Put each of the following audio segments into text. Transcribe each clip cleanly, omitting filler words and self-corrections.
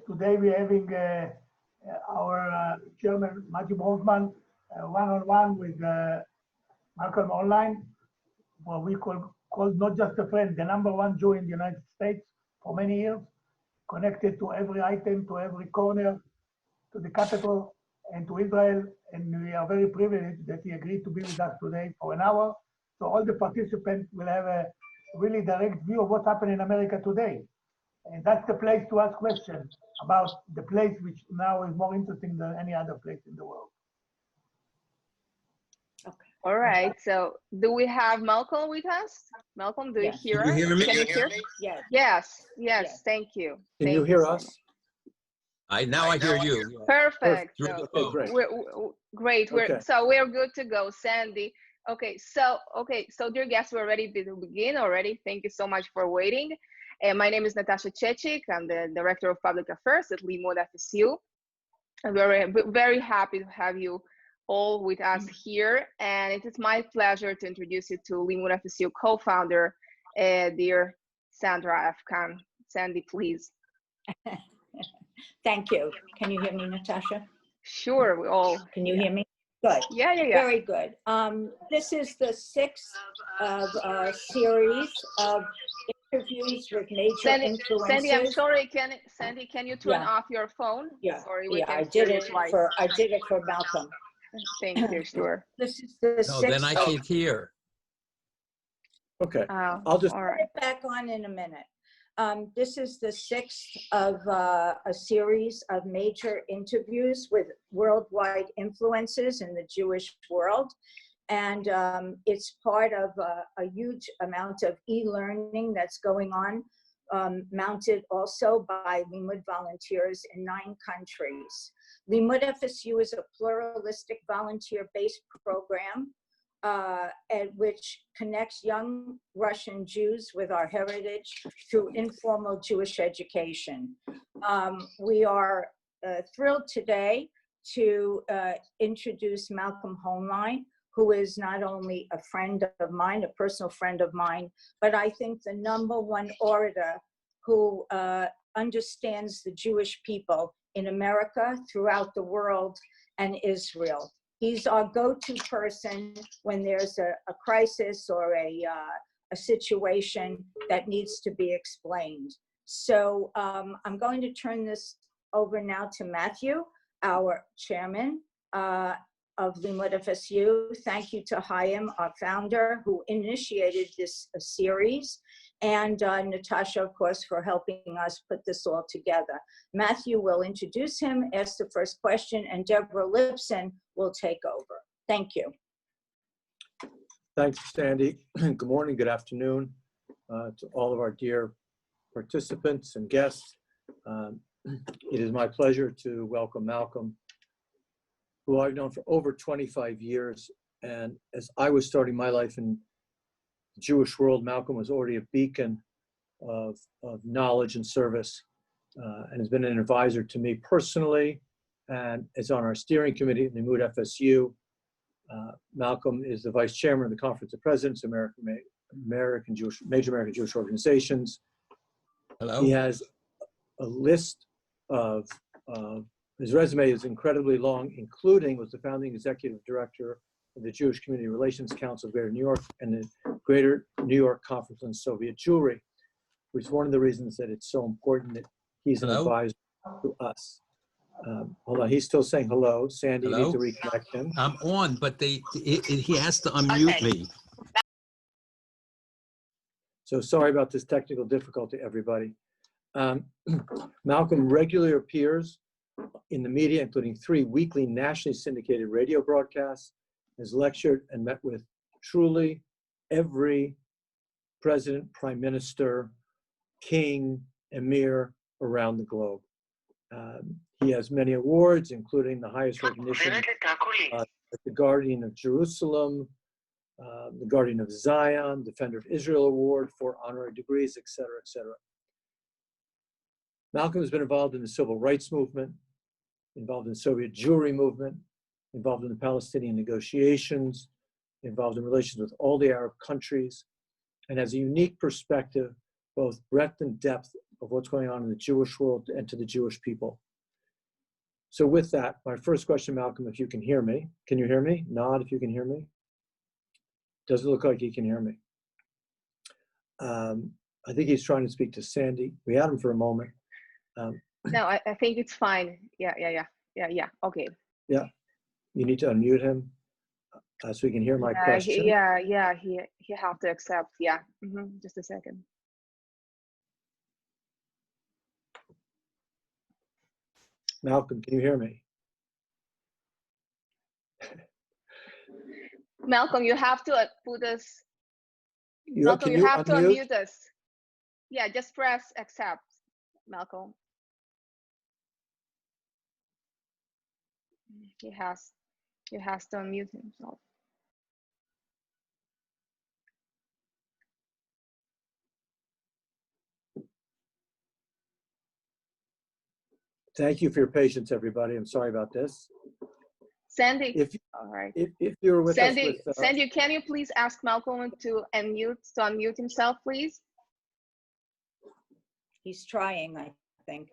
today we're having our chairman, Matthew Bronfman, one-on-one with Malcolm Hoenlein, what we call not just a friend, the #1 Jew in the United States for many years, connected to every item, to every corner, to the capital and to Israel. And we are very privileged that he agreed to be with us today for an hour. So all the participants will have a really direct view of what's happening in America today. And that's the place to ask questions about the place which now is more interesting than any other place in the world. Okay. All right. So do we have Malcolm with us? Malcolm, do you hear us? Can you hear me? Can you hear? Yes. Yes. Yes. Yes. Thank you. Can Thank you hear so us? much. Now I hear you. Perfect. Through So the phone. Great. great. Okay. So we're good to go, Sandy. Okay. So dear guests, we're ready to begin already. Thank you so much for waiting. My name is Natasha Chechik. I'm the Director of Public Affairs at Limmud FSU. And we're very happy to have you all with us here. And it is my pleasure to introduce you to Limmud FSU co-founder, dear Sandra F. Khan. Sandy, please. Thank you. Can you hear me, Natasha? Sure, we all. Can you hear me? Good. Yeah. Very good. This is the 6th of a series of interviews with major influencers. Sandy, I'm sorry. Sandy, can you turn Yeah. off your phone? Yeah. Sorry, we Yeah, can I hear did you it twice. for Malcolm. Thank you. Sure. This is the No, 6th. then I can't hear. Okay. Oh, I'll just all Put right. it back on in a minute. This is the 6th of a series of major interviews with worldwide influences in the Jewish world. And it's part of a huge amount of e-learning that's going on, mounted also by Limmud volunteers in 9 countries. Limmud FSU is a pluralistic volunteer-based program which connects young Russian Jews with our heritage through informal Jewish education. We are thrilled today to introduce Malcolm Hoenlein, who is not only a friend of mine, a personal friend of mine, but I think the #1 orator who understands the Jewish people in America, throughout the world, and Israel. He's our go-to person when there's a crisis or a situation that needs to be explained. So I'm going to turn this over now to Matthew, our chairman of Limmud FSU. Thank you to Chaim, our founder, who initiated this series, and Natasha, of course, for helping us put this all together. Matthew will introduce him, ask the first question, and Deborah Lipson will take over. Thank you. Thanks, Sandy. Good morning, good afternoon to all of our dear participants and guests. It is my pleasure to welcome Malcolm, who I've known for over 25 years. And as I was starting my life in the Jewish world, Malcolm was already a beacon of knowledge and service, and has been an advisor to me personally, and is on our steering committee at Limmud FSU. Malcolm is the vice chairman of the Conference of Presidents of major American Jewish organizations. Hello? He has a list of his resume is incredibly long, including was the founding executive director of the Jewish Community Relations Council of Greater New York and the Greater New York Conference on Soviet Jewry, which is one of the reasons that it's so important that he's an advisor to us. Hold on, he's still saying hello. Sandy, you need to reconnect him. I'm on, but he has to unmute me. So sorry about this technical difficulty, everybody. Malcolm regularly appears in the media, including 3 weekly nationally syndicated radio broadcasts, has lectured and met with truly every president, prime minister, king, emir around the globe. He has many awards, including the highest recognition as the Guardian of Jerusalem, the Guardian of Zion, Defender of Israel Award, 4 honorary degrees, et cetera, et cetera. Malcolm has been involved in the civil rights movement, involved in the Soviet Jewry movement, involved in the Palestinian negotiations, involved in relations with all the Arab countries, and has a unique perspective, both breadth and depth, of what's going on in the Jewish world and to the Jewish people. So with that, my first question, Malcolm, if you can hear me. Can you hear me? Nod if you can hear me. Doesn't look like he can hear me. I think he's trying to speak to Sandy. We had him for a moment. No, I think it's fine. Yeah. Okay. Yeah, you need to unmute him so he can hear my question. He have to accept. Yeah. Just a second. Malcolm, can you hear me? Malcolm, you have to put us. Malcolm, Can you have to unmute? unmute us. Yeah, just press accept, Malcolm. He has to unmute himself. Thank you for your patience, everybody. I'm sorry about this. Sandy, All right. If you were with Sandy, us Sandy, can you please ask Malcolm to unmute himself, please? He's trying, I think.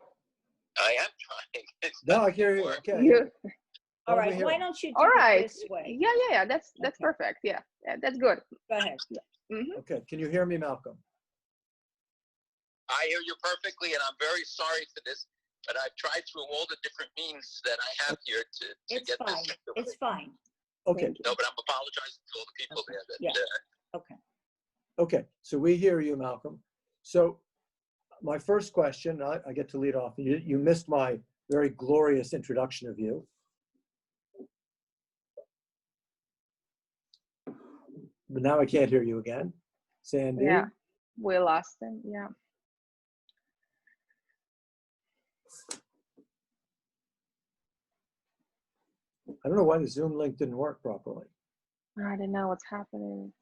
I am trying. No, I hear you. Okay. All right, why don't you do All right. it this way? Yeah. That's Okay. perfect. Yeah, that's good. Go ahead. Okay, can you hear me, Malcolm? I hear you perfectly, and I'm very sorry for this, but I've tried through all the different means that I have here to It's get fine. this. It's fine. Okay, Thank you. No, but I'm apologizing to all the people there. That, Yeah. Okay. okay, so we hear you, Malcolm. So my first question, I get to lead off. You missed my very glorious introduction of you. But now I can't hear you again. Sandy? Yeah, we lost him. Yeah. I don't know why the Zoom link didn't work properly. I don't know what's happening.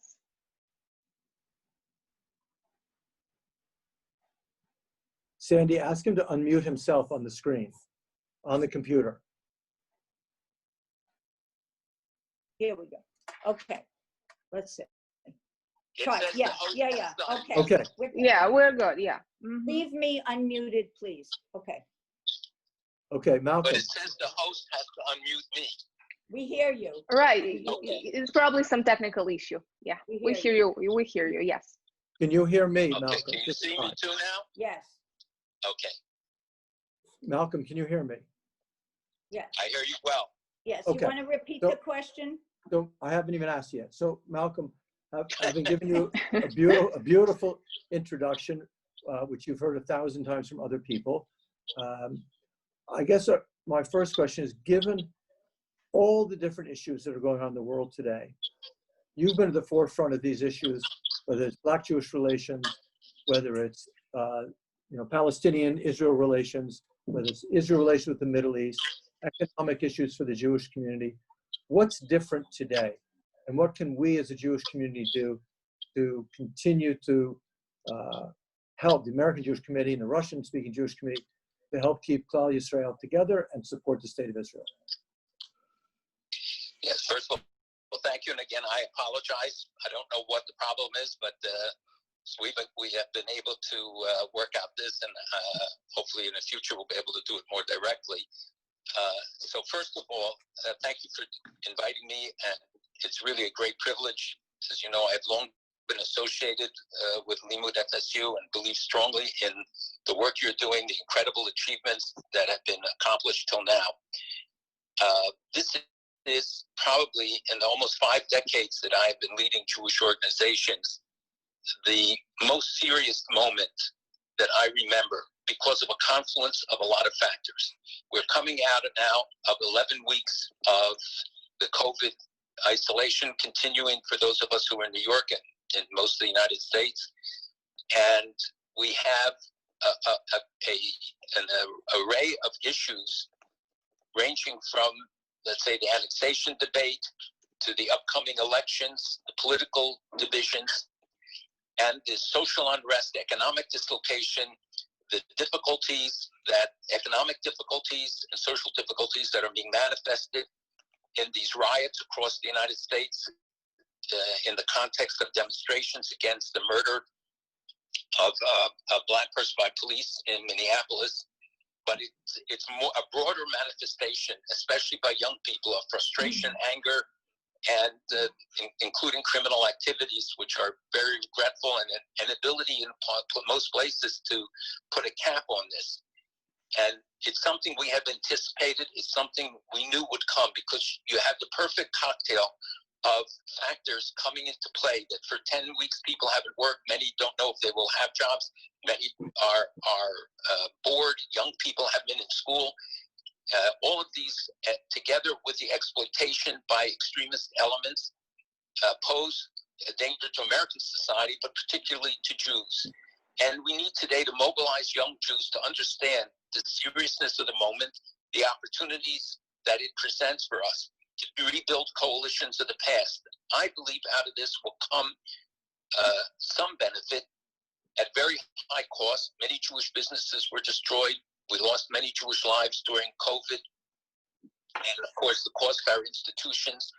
Sandy, ask him to unmute himself on the screen, on the computer. Here we go. Okay. Let's see. it Try. says the Yeah. host Yeah. has Yeah. to Okay. Okay. We're good. Yeah, we're good. Yeah. Leave me unmuted, please. Okay. Okay, But Malcolm. it says the host has to unmute me. We hear you. Right. Okay. It's probably some technical issue. Yeah. We hear you. We hear you. Yes. Can you hear me, Okay, Malcolm? can you Just see me fine. too now? Yes. Okay, Malcolm, can you hear me? Yes. I hear you well. Yes. Okay. You want to repeat So- the question? So I haven't even asked yet. So Malcolm, I've been giving you a beautiful introduction, which you've heard 1,000 times from other people. I guess my first question is, given all the different issues that are going on in the world today, you've been at the forefront of these issues, whether it's Black-Jewish relations, whether it's Palestinian-Israel relations, whether it's Israel relations with the Middle East, economic issues for the Jewish community. What's different today? And what can we as a Jewish community do to continue to help the American Jewish Committee and the Russian-speaking Jewish community to help keep Klal Yisrael together and support the state of Israel? Yes, first of all, well, thank you. And again, I apologize. I don't know what the problem is, but we have been able to work out this, and hopefully in the future we'll be able to do it more directly. So first of all, thank you for inviting me, and it's really a great privilege. As you know, I've long been associated with Limmud FSU and believe strongly in the work you're doing, the incredible achievements that have been accomplished till now. This is probably, in the almost 5 decades that I've been leading Jewish organizations, the most serious moment that I remember, because of a confluence of a lot of factors. We're coming out now of 11 weeks of the COVID isolation continuing for those of us who are in New York and in most of the United States. And we have an array of issues ranging from, let's say, the annexation debate to the upcoming elections, the political divisions, and the social unrest, economic dislocation, the economic difficulties and social difficulties that are being manifested in these riots across the United States in the context of demonstrations against the murder of a black person by police in Minneapolis, but it's more a broader manifestation, especially by young people, of frustration, anger, and including criminal activities, which are very regretful, and an inability in most places to put a cap on this. And it's something we have anticipated. It's something we knew would come, because you have the perfect cocktail of factors coming into play, that for 10 weeks people haven't worked. Many don't know if they will have jobs. Many are bored. Young people have been in school. All of these together with the exploitation by extremist elements pose a danger to American society, but particularly to Jews. And we need today to mobilize young Jews to understand the seriousness of the moment, the opportunities that it presents for us to rebuild coalitions of the past. I believe out of this will come some benefit at very high cost. Many Jewish businesses were destroyed. We lost many Jewish lives during COVID. And of course, the cost of our institutions,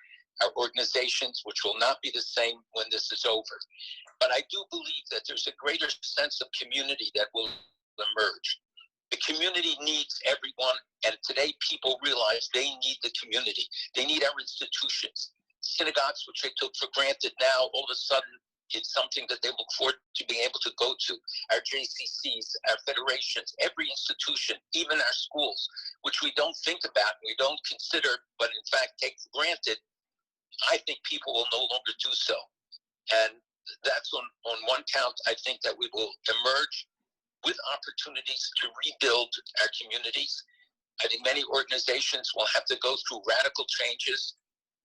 our organizations, which will not be the same when this is over. But I do believe that there's a greater sense of community that will emerge. The community needs everyone, and today people realize they need the community. They need our institutions. Synagogues, which they took for granted, now all of a sudden it's something that they look forward to being able to go to. Our JCCs, our federations, every institution, even our schools, which we don't think about, we don't consider, but in fact take for granted, I think people will no longer do so. And that's on one count, I think that we will emerge with opportunities to rebuild our communities. I think many organizations will have to go through radical changes,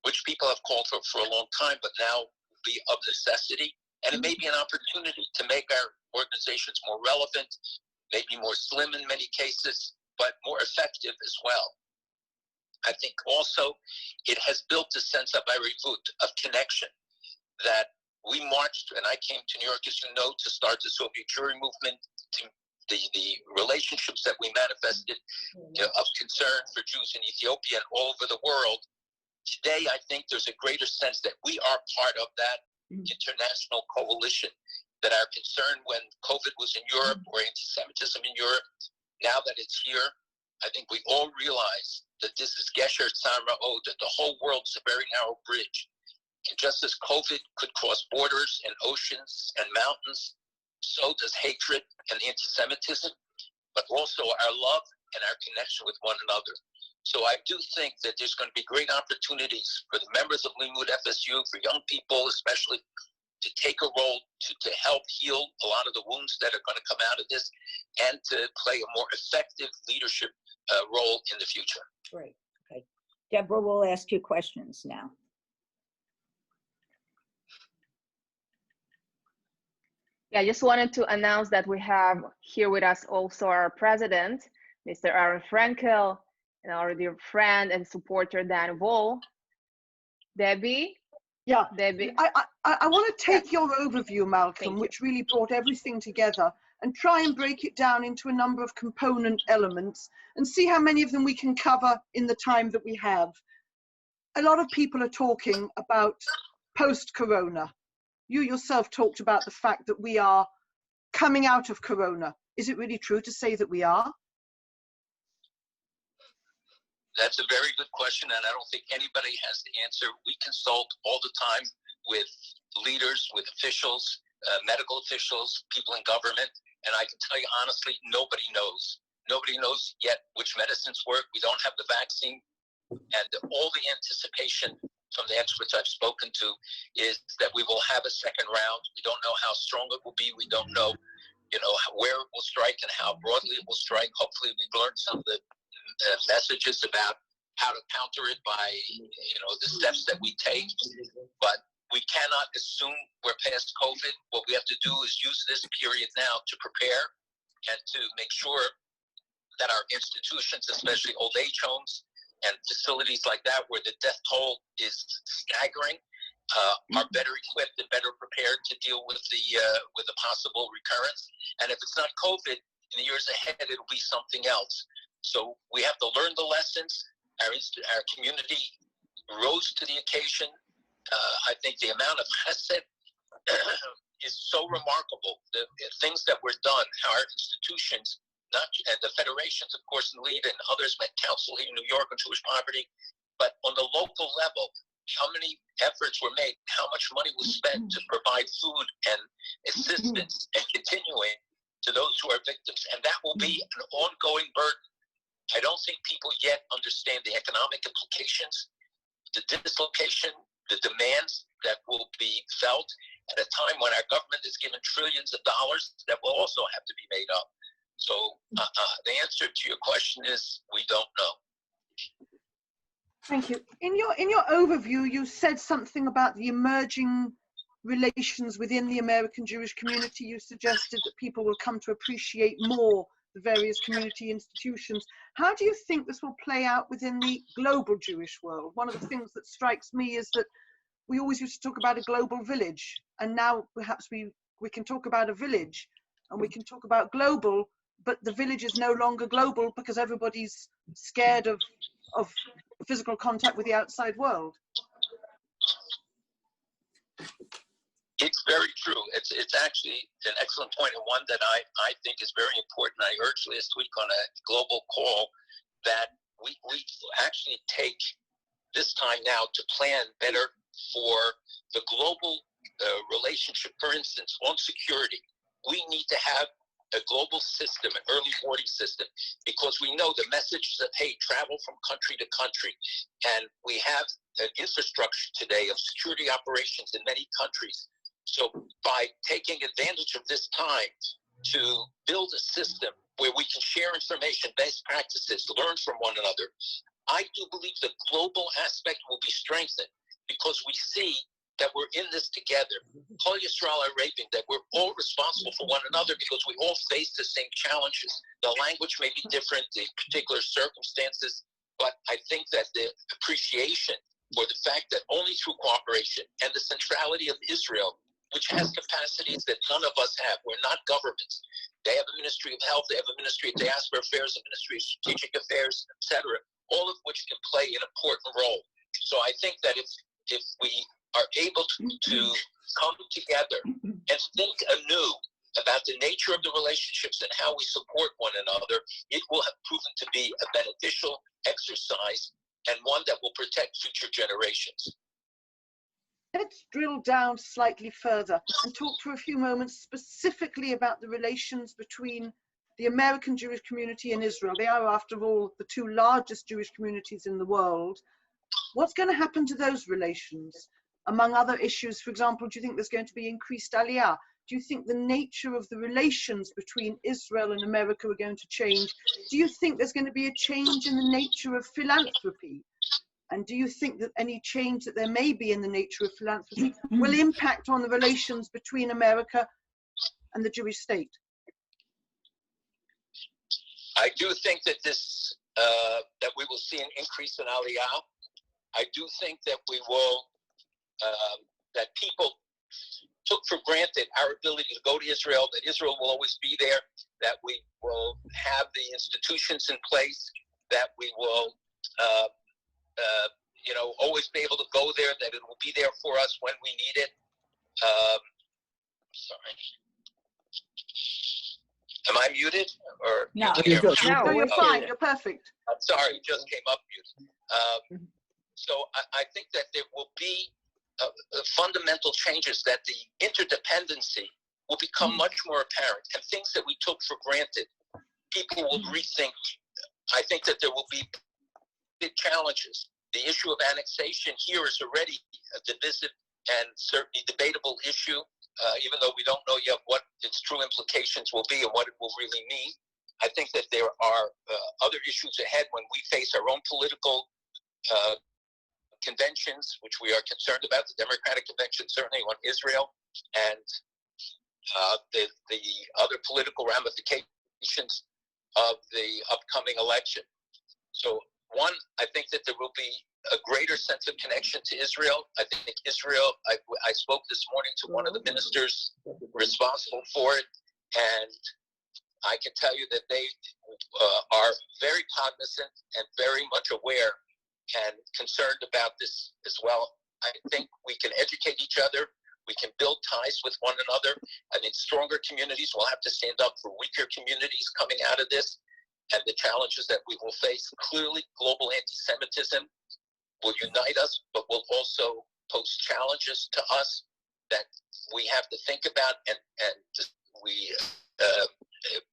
which people have called for a long time, but now will be of necessity. And it may be an opportunity to make our organizations more relevant, maybe more slim in many cases, but more effective as well. I think also it has built a sense of arivut, of connection, that we marched, and I came to New York, as you know, to start the Soviet Jewry movement, to the relationships that we manifested of concern for Jews in Ethiopia and all over the world. Today, I think there's a greater sense that we are part of that international coalition, that our concern when COVID was in Europe, or anti-Semitism in Europe, now that it's here, I think we all realize that this is Gesher Tzara, that the whole world is a very narrow bridge. And just as COVID could cross borders and oceans and mountains, so does hatred and anti-Semitism, but also our love and our connection with one another. So I do think that there's going to be great opportunities for the members of Limmud FSU, for young people especially, to take a role to help heal a lot of the wounds that are going to come out of this, and to play a more effective leadership role in the future. Great. Okay. Deborah will ask you questions now. Yeah, I just wanted to announce that we have here with us also our president, Mr. Aaron Frankel, and our dear friend and supporter, Dan Wohl. Debbie? Yeah, Debbie. I want to take your overview, Malcolm, which really brought everything together, and try and break it down into a number of component elements and see how many of them we can cover in the time that we have. A lot of people are talking about post-corona. You yourself talked about the fact that we are coming out of corona. Is it really true to say that we are? That's a very good question, and I don't think anybody has the answer. We consult all the time with leaders, with officials, medical officials, people in government, and I can tell you honestly, nobody knows. Nobody knows yet which medicines work. We don't have the vaccine, and all the anticipation from the experts I've spoken to is that we will have a second round. We don't know how strong it will be. We don't know, where it will strike and how broadly it will strike. Hopefully we've learned some of the messages about how to counter it by, the steps that we take. But we cannot assume we're past COVID. What we have to do is use this period now to prepare and to make sure that our institutions, especially old age homes, and facilities like that where the death toll is staggering, are better equipped and better prepared to deal with the possible recurrence. And if it's not COVID, in the years ahead, it'll be something else. So we have to learn the lessons. Our community rose to the occasion. I think the amount of chesed is so remarkable. The things that were done, our institutions, and the federations, of course, in Lead and others, Met Council here in New York on Jewish poverty, but on the local level, how many efforts were made, how much money was spent to provide food and assistance and continuing to those who are victims. And that will be an ongoing burden. I don't think people yet understand the economic implications, the dislocation, the demands that will be felt at a time when our government is given trillions of dollars that will also have to be made up. So the answer to your question is we don't know. Thank you. In your overview, you said something about the emerging relations within the American Jewish community. You suggested that people will come to appreciate more the various community institutions. How do you think this will play out within the global Jewish world? One of the things that strikes me is that we always used to talk about a global village, and now perhaps we can talk about a village and we can talk about global, but the village is no longer global because everybody's scared of physical contact with the outside world. It's very true. It's actually an excellent point, and one that I think is very important. I urged last week on a global call that we actually take this time now to plan better for the global relationship. For instance, on security, we need to have a global system, an early warning system, because we know the messages of hate travel from country to country. And we have an infrastructure today of security operations in many countries. So by taking advantage of this time to build a system where we can share information, best practices, learn from one another, I do believe the global aspect will be strengthened because we see that we're in this together. Kol Yisrael Arabim, that we're all responsible for one another because we all face the same challenges. The language may be different, the particular circumstances, but I think that the appreciation for the fact that only through cooperation and the centrality of Israel, which has capacities that none of us have. We're not governments. They have a Ministry of Health, they have a Ministry of Diaspora Affairs, a Ministry of Strategic Affairs, etc., all of which can play an important role. So I think that if we are able to come together and think anew about the nature of the relationships and how we support one another, it will have proven to be a beneficial exercise and one that will protect future generations. Let's drill down slightly further and talk for a few moments specifically about the relations between the American Jewish community and Israel. They are, after all, the two largest Jewish communities in the world. What's going to happen to those relations? Among other issues, for example, do you think there's going to be increased aliyah? Do you think the nature of the relations between Israel and America are going to change? Do you think there's going to be a change in the nature of philanthropy? And do you think that any change that there may be in the nature of philanthropy will impact on the relations between America and the Jewish state? I do think that that we will see an increase in aliyah. I do think that we will, that people took for granted our ability to go to Israel, that Israel will always be there, that we will have the institutions in place, that we will always be able to go there, that it will be there for us when we need it. Sorry. Am I muted? Or No. you can hear me? No, you're fine. You're perfect. I'm sorry, it just came up muted. So I think that there will be fundamental changes, that the interdependency will become much more apparent, and things that we took for granted, people will rethink. I think that there will be big challenges. The issue of annexation here is already a divisive and certainly debatable issue, even though we don't know yet what its true implications will be and what it will really mean. I think that there are other issues ahead when we face our own political conventions, which we are concerned about, the Democratic Convention certainly on Israel, and the other political ramifications of the upcoming election. So one, I think that there will be a greater sense of connection to Israel. I think Israel, I spoke this morning to one of the ministers responsible for it, and I can tell you that they are very cognizant and very much aware and concerned about this as well. I think we can educate each other. We can build ties with one another. I mean, stronger communities will have to stand up for weaker communities coming out of this. And the challenges that we will face, clearly global anti-Semitism will unite us, but will also pose challenges to us that we have to think about, and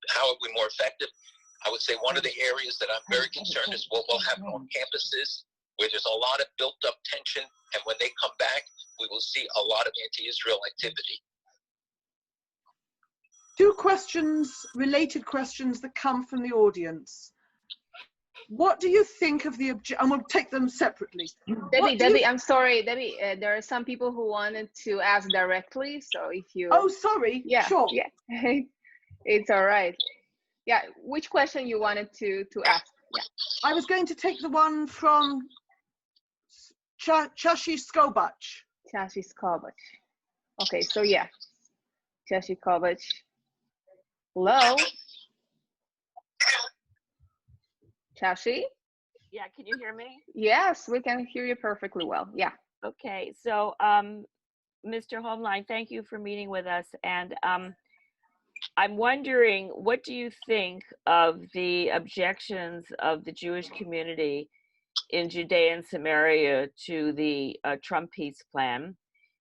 how are we more effective? I would say one of the areas that I'm very concerned is what we'll have on campuses where there's a lot of built up tension, and when they come back, we will see a lot of anti-Israel activity. Two questions, related questions that come from the audience. What do you think of the and we'll take them separately. Debbie, I'm sorry, Debbie. There are some people who wanted to ask directly, so if you. Oh, sorry. Yeah. Sure. Yeah. It's all right. Yeah. Which question you wanted to ask? Yeah. I was going to take the one from Chashi Skobach. Chashi Skobach. Okay. So yeah, Chashi Skobach. Hello. Chashi? Yeah, can you hear me? Yes, we can hear you perfectly well. Yeah. Okay, so Mr. Hoenlein, thank you for meeting with us. And I'm wondering, what do you think of the objections of the Jewish community in Judea and Samaria to the Trump peace plan?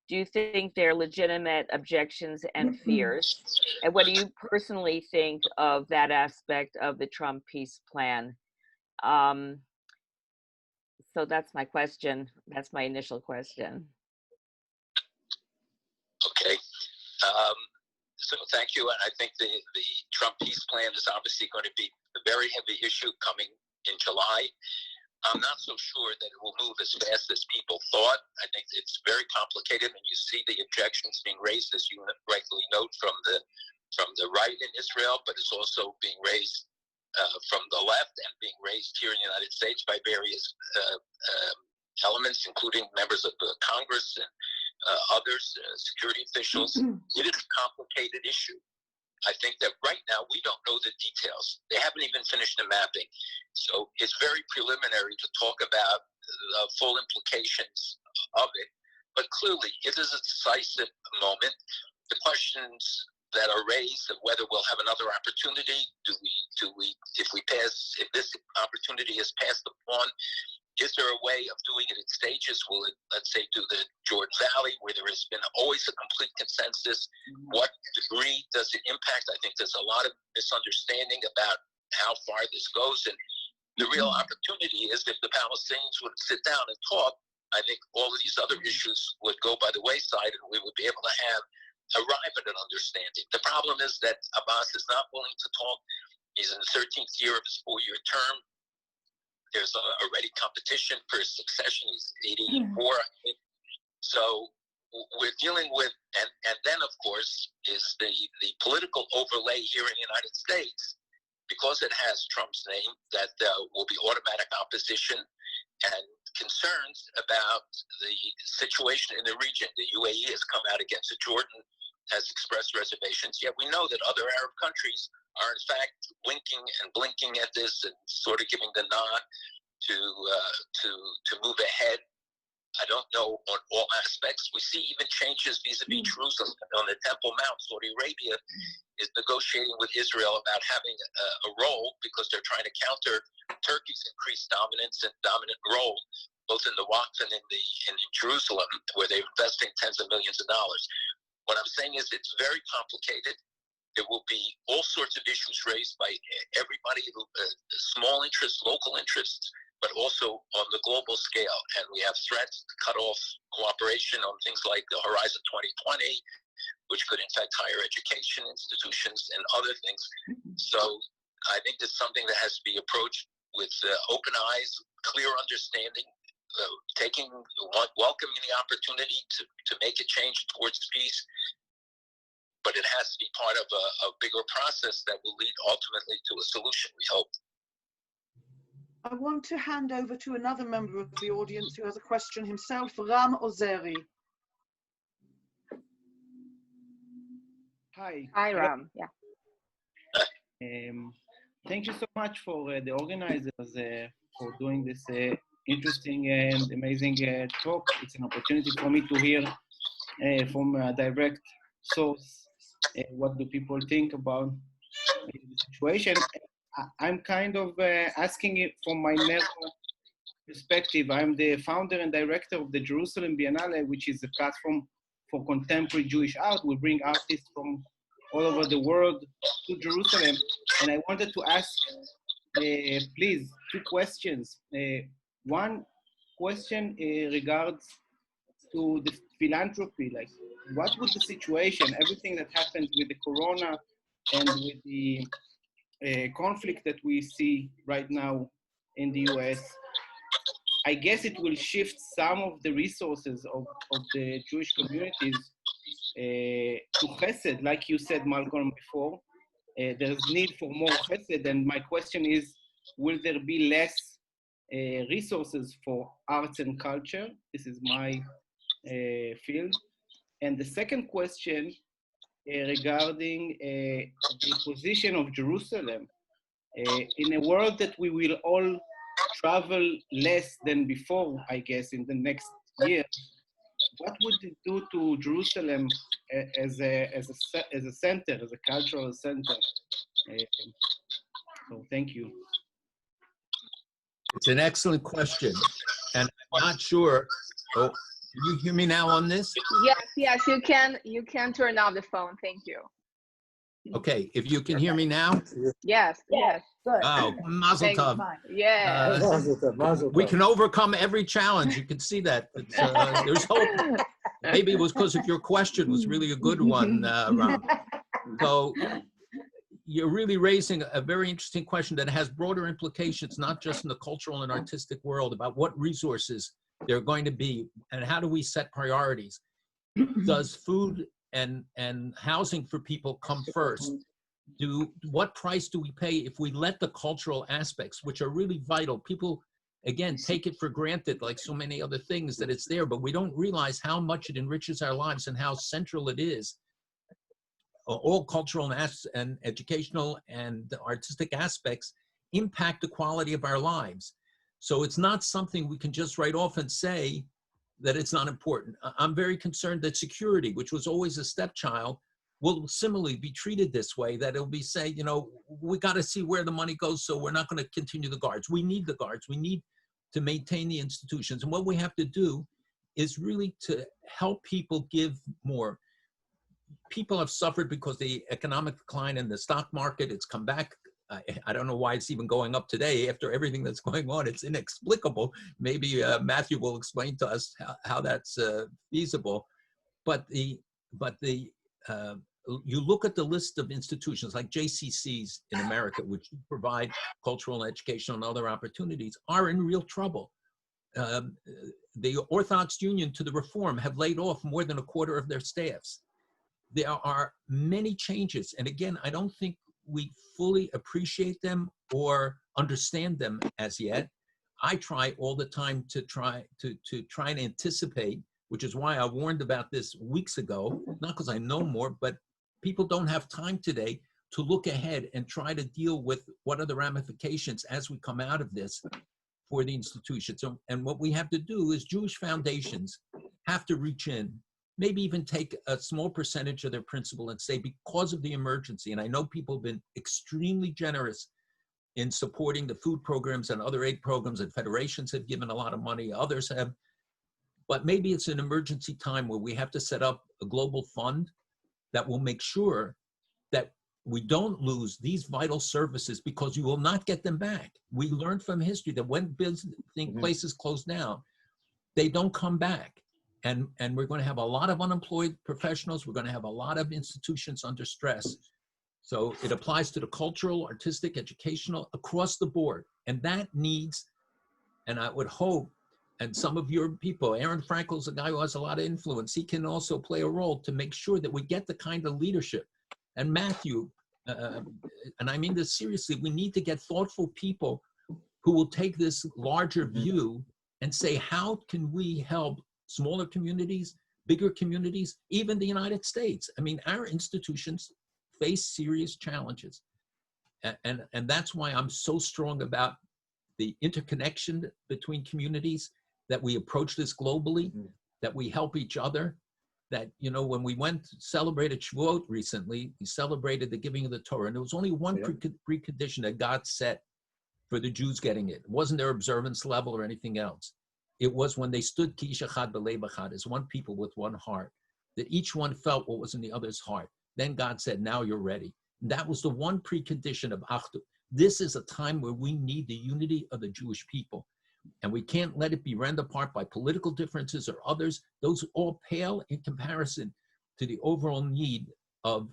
Do you think they're legitimate objections and fears? And what do you personally think of that aspect of the Trump peace plan? So that's my question. That's my initial question. Okay. So thank you. And I think the Trump peace plan is obviously going to be a very heavy issue coming in July. I'm not so sure that it will move as fast as people thought. I think it's very complicated, and you see the objections being raised, as you rightly note, from the right in Israel, but it's also being raised from the left and being raised here in the United States by various elements, including members of the Congress and others, security officials. It is a complicated issue. I think that right now we don't know the details. They haven't even finished the mapping. So it's very preliminary to talk about the full implications of it. But clearly, it is a decisive moment. The questions that are raised of whether we'll have another opportunity, if this opportunity is passed upon, is there a way of doing it in stages? Will it, let's say, do the Jordan Valley, where there has been always a complete consensus? What degree does it impact? I think there's a lot of misunderstanding about how far this goes. And the real opportunity is if the Palestinians would sit down and talk, I think all of these other issues would go by the wayside, and we would be able to arrive at an understanding. The problem is that Abbas is not willing to talk. He's in the 13th year of his 4-year term. There's already competition for his succession. He's 84, I think. So we're dealing with, and then of course is the political overlay here in the United States, because it has Trump's name, that will be automatic opposition and concerns about the situation in the region. The UAE has come out against it. Jordan has expressed reservations, yet we know that other Arab countries are in fact winking and blinking at this and sort of giving the nod to move ahead. I don't know on all aspects. We see even changes vis-a-vis Jerusalem. On the Temple Mount, Saudi Arabia is negotiating with Israel about having a role, because they're trying to counter Turkey's increased dominance and dominant role, both in the Waqf and in Jerusalem, where they're investing tens of millions of dollars. What I'm saying is it's very complicated. There will be all sorts of issues raised by everybody, small interests, local interests, but also on the global scale. And we have threats to cut off cooperation on things like the Horizon 2020, which could infect higher education institutions and other things. So I think it's something that has to be approached with open eyes, clear understanding, welcoming the opportunity to make a change towards peace. But it has to be part of a bigger process that will lead ultimately to a solution, we hope. I want to hand over to another member of the audience who has a question himself, Ram Ozeri. Hi. Hi, Ram. Yeah. Thank you so much for the organizers for doing this interesting and amazing talk. It's an opportunity for me to hear from a direct source. What do people think about the situation? I'm kind of asking it from my narrow perspective. I'm the founder and director of the Jerusalem Biennale, which is a platform for contemporary Jewish art. We bring artists from all over the world to Jerusalem. And I wanted to ask, please, two questions. One question regards to the philanthropy, like what would the situation, everything that happened with the corona and with the conflict that we see right now in the US, I guess it will shift some of the resources of the Jewish communities to chesed, like you said, Malcolm, before. There's need for more chesed, and my question is, will there be less resources for arts and culture? This is my field. And the second question regarding the position of Jerusalem in a world that we will all travel less than before, I guess, in the next year. What would it do to Jerusalem as a center, as a cultural center? So thank you. It's an excellent question. And I'm not sure, oh, can you hear me now on this? Yes, you can turn off the phone. Thank you. Okay, if you can hear me now? Yes. Good. Oh, mazel Thank you. tov. Yeah. Mazel tov, mazel We tov. can overcome every challenge. You can see that. It's, there's hope. Maybe it was because of your question was really a good one, Rob. So you're really raising a very interesting question that has broader implications, not just in the cultural and artistic world, about what resources there are going to be and how do we set priorities. Does food and housing for people come first? What price do we pay if we let the cultural aspects, which are really vital? People, again, take it for granted, like so many other things, that it's there, but we don't realize how much it enriches our lives and how central it is. All cultural and educational and artistic aspects impact the quality of our lives. So it's not something we can just write off and say that it's not important. I'm very concerned that security, which was always a stepchild, will similarly be treated this way, that it'll be say, you know, we got to see where the money goes, so we're not going to continue the guards. We need the guards. We need to maintain the institutions. And what we have to do is really to help people give more. People have suffered because the economic decline in the stock market, it's come back. I don't know why it's even going up today after everything that's going on. It's inexplicable. Maybe Matthew will explain to us how that's feasible. But you look at the list of institutions like JCCs in America, which provide cultural and educational and other opportunities, are in real trouble. The Orthodox Union to the Reform have laid off more than a quarter of their staffs. There are many changes. And again, I don't think we fully appreciate them or understand them as yet. I try all the time to try and anticipate, which is why I warned about this weeks ago, not because I know more, but people don't have time today to look ahead and try to deal with what are the ramifications as we come out of this for the institutions. So, and what we have to do is Jewish foundations have to reach in, maybe even take a small percentage of their principal and say, because of the emergency, and I know people have been extremely generous in supporting the food programs and other aid programs, and federations have given a lot of money, others have, but maybe it's an emergency time where we have to set up a global fund that will make sure that we don't lose these vital services, because you will not get them back. We learned from history that when places close down, they don't come back. And we're going to have a lot of unemployed professionals. We're going to have a lot of institutions under stress. So it applies to the cultural, artistic, educational, across the board. And that needs, and I would hope, and some of your people, Aaron Frankel's a guy who has a lot of influence. He can also play a role to make sure that we get the kind of leadership. And Matthew, and I mean this seriously, we need to get thoughtful people who will take this larger view and say, how can we help smaller communities, bigger communities, even the United States? I mean, our institutions face serious challenges. And that's why I'm so strong about the interconnection between communities, that we approach this globally, that we help each other. that, you know, when we went to celebrated Shavuot recently, we celebrated the giving of the Torah, and there was only one precondition that God set for the Jews getting it. It wasn't their observance level or anything else. It was when they stood ki ish echad b'lev echad, as one people with one heart, that each one felt what was in the other's heart. Then God said, now you're ready. And that was the one precondition of Achdut. This is a time where we need the unity of the Jewish people. And we can't let it be rent apart by political differences or others. Those all pale in comparison to the overall need of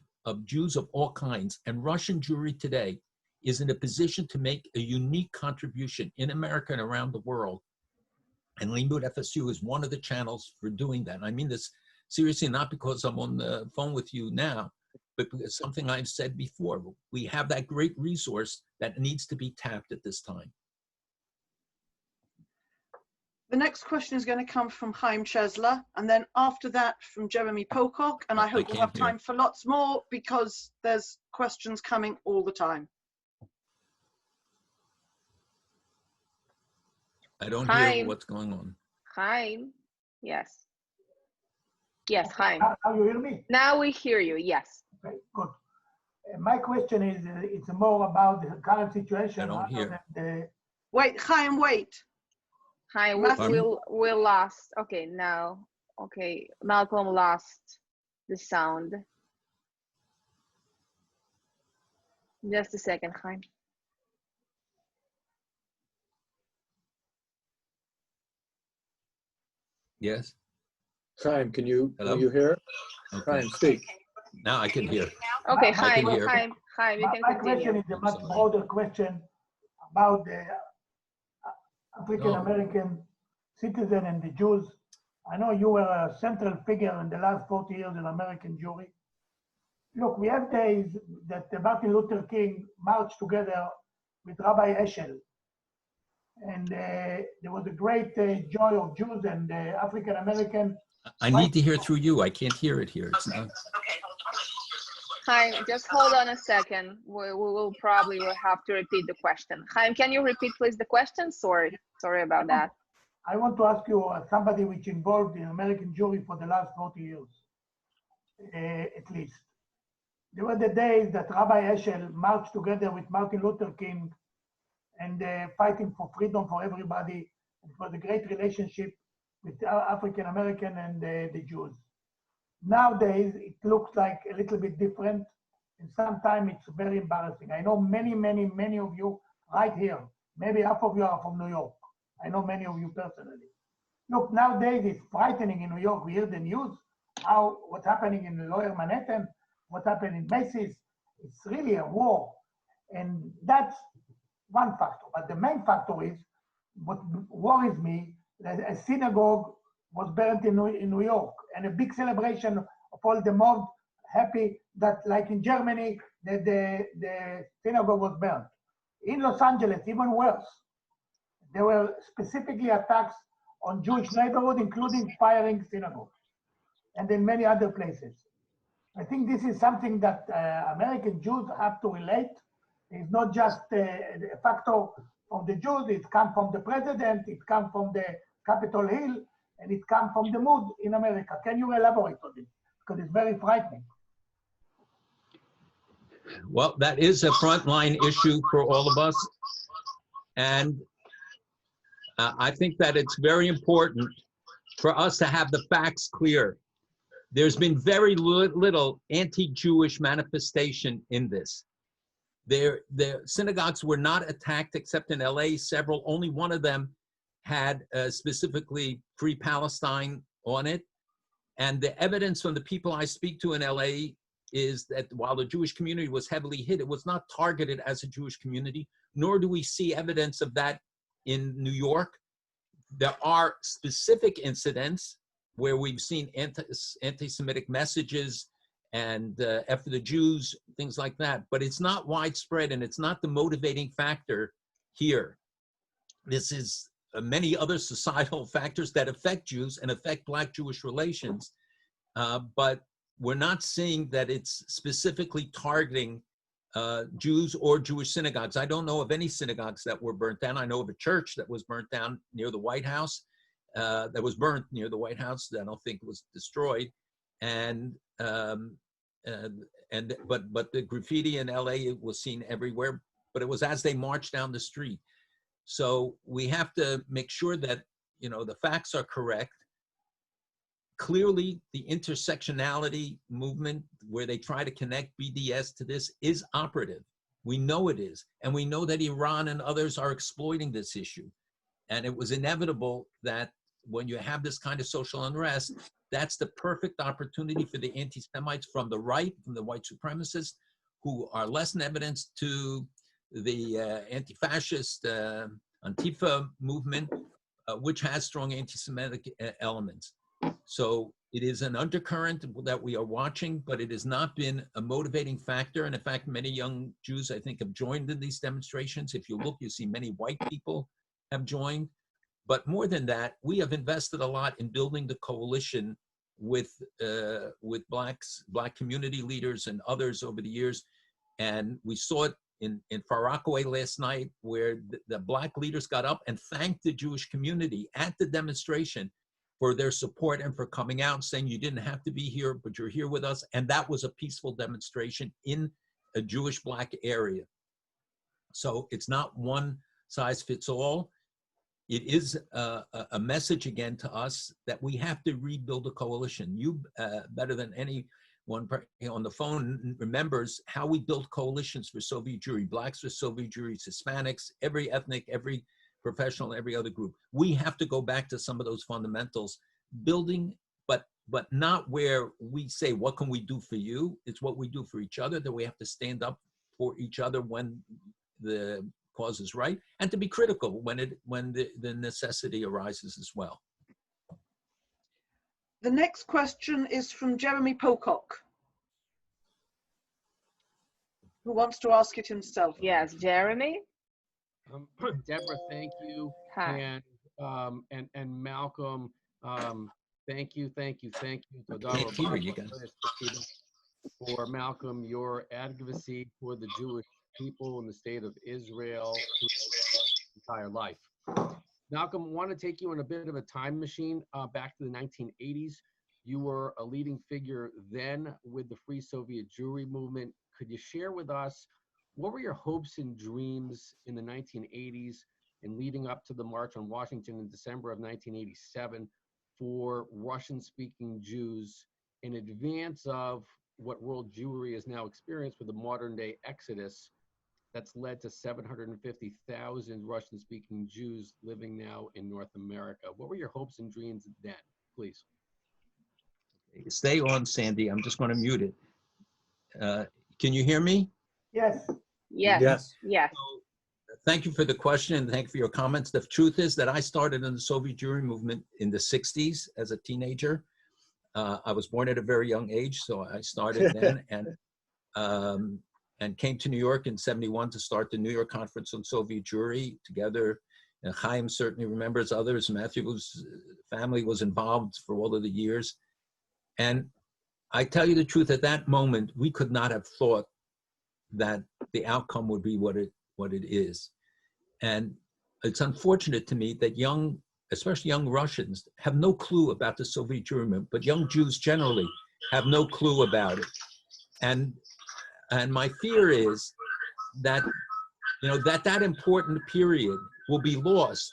Jews of all kinds. And Russian Jewry today is in a position to make a unique contribution in America and around the world. And Limmud FSU is one of the channels for doing that. And I mean this seriously, not because I'm on the phone with you now, but because something I've said before. We have that great resource that needs to be tapped at this time. The next question is going to come from Chaim Chesler, and then after that from Jeremy Pocock, and I hope we'll have time for lots more because there's questions coming all the time. I don't hear what's going on. Chaim, yes. Yes, Chaim. How you hear me? Now we hear you, yes. Okay, good. My question is, it's more about the current situation. I don't hear. Wait, Chaim, wait. Hi, we lost. Okay, now, okay, Malcolm lost the sound. Just a second, Chaim. Yes. Chaim, can you hear? Okay. Chaim, speak. Now I can hear. Okay, Chaim, hear. Chaim, you can my continue. question is a much broader question about the African-American citizen and the Jews. I know you were a central figure in the last 40 years in American Jewry. Look, we have days that Martin Luther King marched together with Rabbi Eshel. And there was a great joy of Jews and African-American. I need to hear through you. I can't hear it here. It's not. Chaim, just hold on a second. We will probably have to repeat the question. Chaim, can you repeat please the question? Sorry about that. I want to ask you, somebody which involved in American Jewry for the last 40 years, at least. There were the days that Rabbi Eshel marched together with Martin Luther King and fighting for freedom for everybody. It was a great relationship with African American and the Jews. Nowadays, it looks like a little bit different, and sometimes it's very embarrassing. I know many of you right here. Maybe half of you are from New York. I know many of you personally. Look, nowadays it's frightening in New York. We hear the news, what's happening in Lower Manhattan, what happened in Macy's. It's really a war. And that's one factor. But the main factor is, what worries me, that a synagogue was burnt in New York, and a big celebration of all the mob happy that, like in Germany, that the synagogue was burnt. In Los Angeles, even worse. There were specifically attacks on Jewish neighborhoods, including firing synagogues, and in many other places. I think this is something that American Jews have to relate. It's not just a factor from the Jews, it comes from the president, it comes from the Capitol Hill, and it comes from the mood in America. Can you elaborate on this? Because it's very frightening. Well, that is a frontline issue for all of us. And I think that it's very important for us to have the facts clear. There's been very little anti-Jewish manifestation in this. The synagogues were not attacked except in LA, several. Only one of them had specifically Free Palestine on it. And the evidence from the people I speak to in LA is that while the Jewish community was heavily hit, it was not targeted as a Jewish community, nor do we see evidence of that in New York. There are specific incidents where we've seen anti-Semitic messages and after the Jews, things like that, but it's not widespread and it's not the motivating factor here. This is many other societal factors that affect Jews and affect Black-Jewish relations, but we're not seeing that it's specifically targeting Jews or Jewish synagogues. I don't know of any synagogues that were burnt down. I know of a church that was burnt down near the White House, that was burnt near the White House that I don't think was destroyed. and but the graffiti in LA was seen everywhere, but it was as they marched down the street. So we have to make sure that, you know, the facts are correct. Clearly, the intersectionality movement, where they try to connect BDS to this, is operative. We know it is. And we know that Iran and others are exploiting this issue. And it was inevitable that when you have this kind of social unrest, that's the perfect opportunity for the anti-Semites from the right, from the white supremacists, who are less in evidence, to the anti-fascist Antifa movement, which has strong anti-Semitic elements. So it is an undercurrent that we are watching, but it has not been a motivating factor. And in fact, many young Jews, I think, have joined in these demonstrations. If you look, you see many white people have joined. But more than that, we have invested a lot in building the coalition with Black community leaders and others over the years. And we saw it in Far Rockaway last night, where the Black leaders got up and thanked the Jewish community at the demonstration for their support and for coming out, saying you didn't have to be here, but you're here with us. And that was a peaceful demonstration in a Jewish Black area. So it's not one size fits all. It is a message again to us that we have to rebuild a coalition. You, better than anyone on the phone, remembers how we built coalitions for Soviet Jewry, Blacks for Soviet Jewry, Hispanics, every ethnic, every professional, every other group. We have to go back to some of those fundamentals, building, but not where we say, what can we do for you? It's what we do for each other, that we have to stand up for each other when the cause is right, and to be critical when the necessity arises as well. The next question is from Jeremy Pocock, who wants to ask it himself. Yes, Jeremy. Deborah, thank you. Hi. And Malcolm, thank you. Can't hear you guys. For Malcolm, your advocacy for the Jewish people in the state of Israel through entire life. Malcolm, I want to take you in a bit of a time machine back to the 1980s. You were a leading figure then with the Free Soviet Jewry movement. Could you share with us, what were your hopes and dreams in the 1980s and leading up to the March on Washington in December of 1987 for Russian-speaking Jews in advance of what world Jewry has now experienced with the modern-day exodus that's led to 750,000 Russian-speaking Jews living now in North America? What were your hopes and dreams then, please? Stay on, Sandy. I'm just going to mute it. Can you hear me? Yes. Yes. Yes. Yes. Thank you for the question, and thank you for your comments. The truth is that I started in the Soviet Jewry movement in the 60s as a teenager. I was born at a very young age, so I started then, and came to New York in '71 to start the New York Conference on Soviet Jewry together. And Chaim certainly remembers others. Matthew's family was involved for all of the years. And I tell you the truth, at that moment, we could not have thought that the outcome would be what it is. And it's unfortunate to me that especially young Russians, have no clue about the Soviet Jewry movement, but young Jews generally have no clue about it. And my fear is that, that important period will be lost,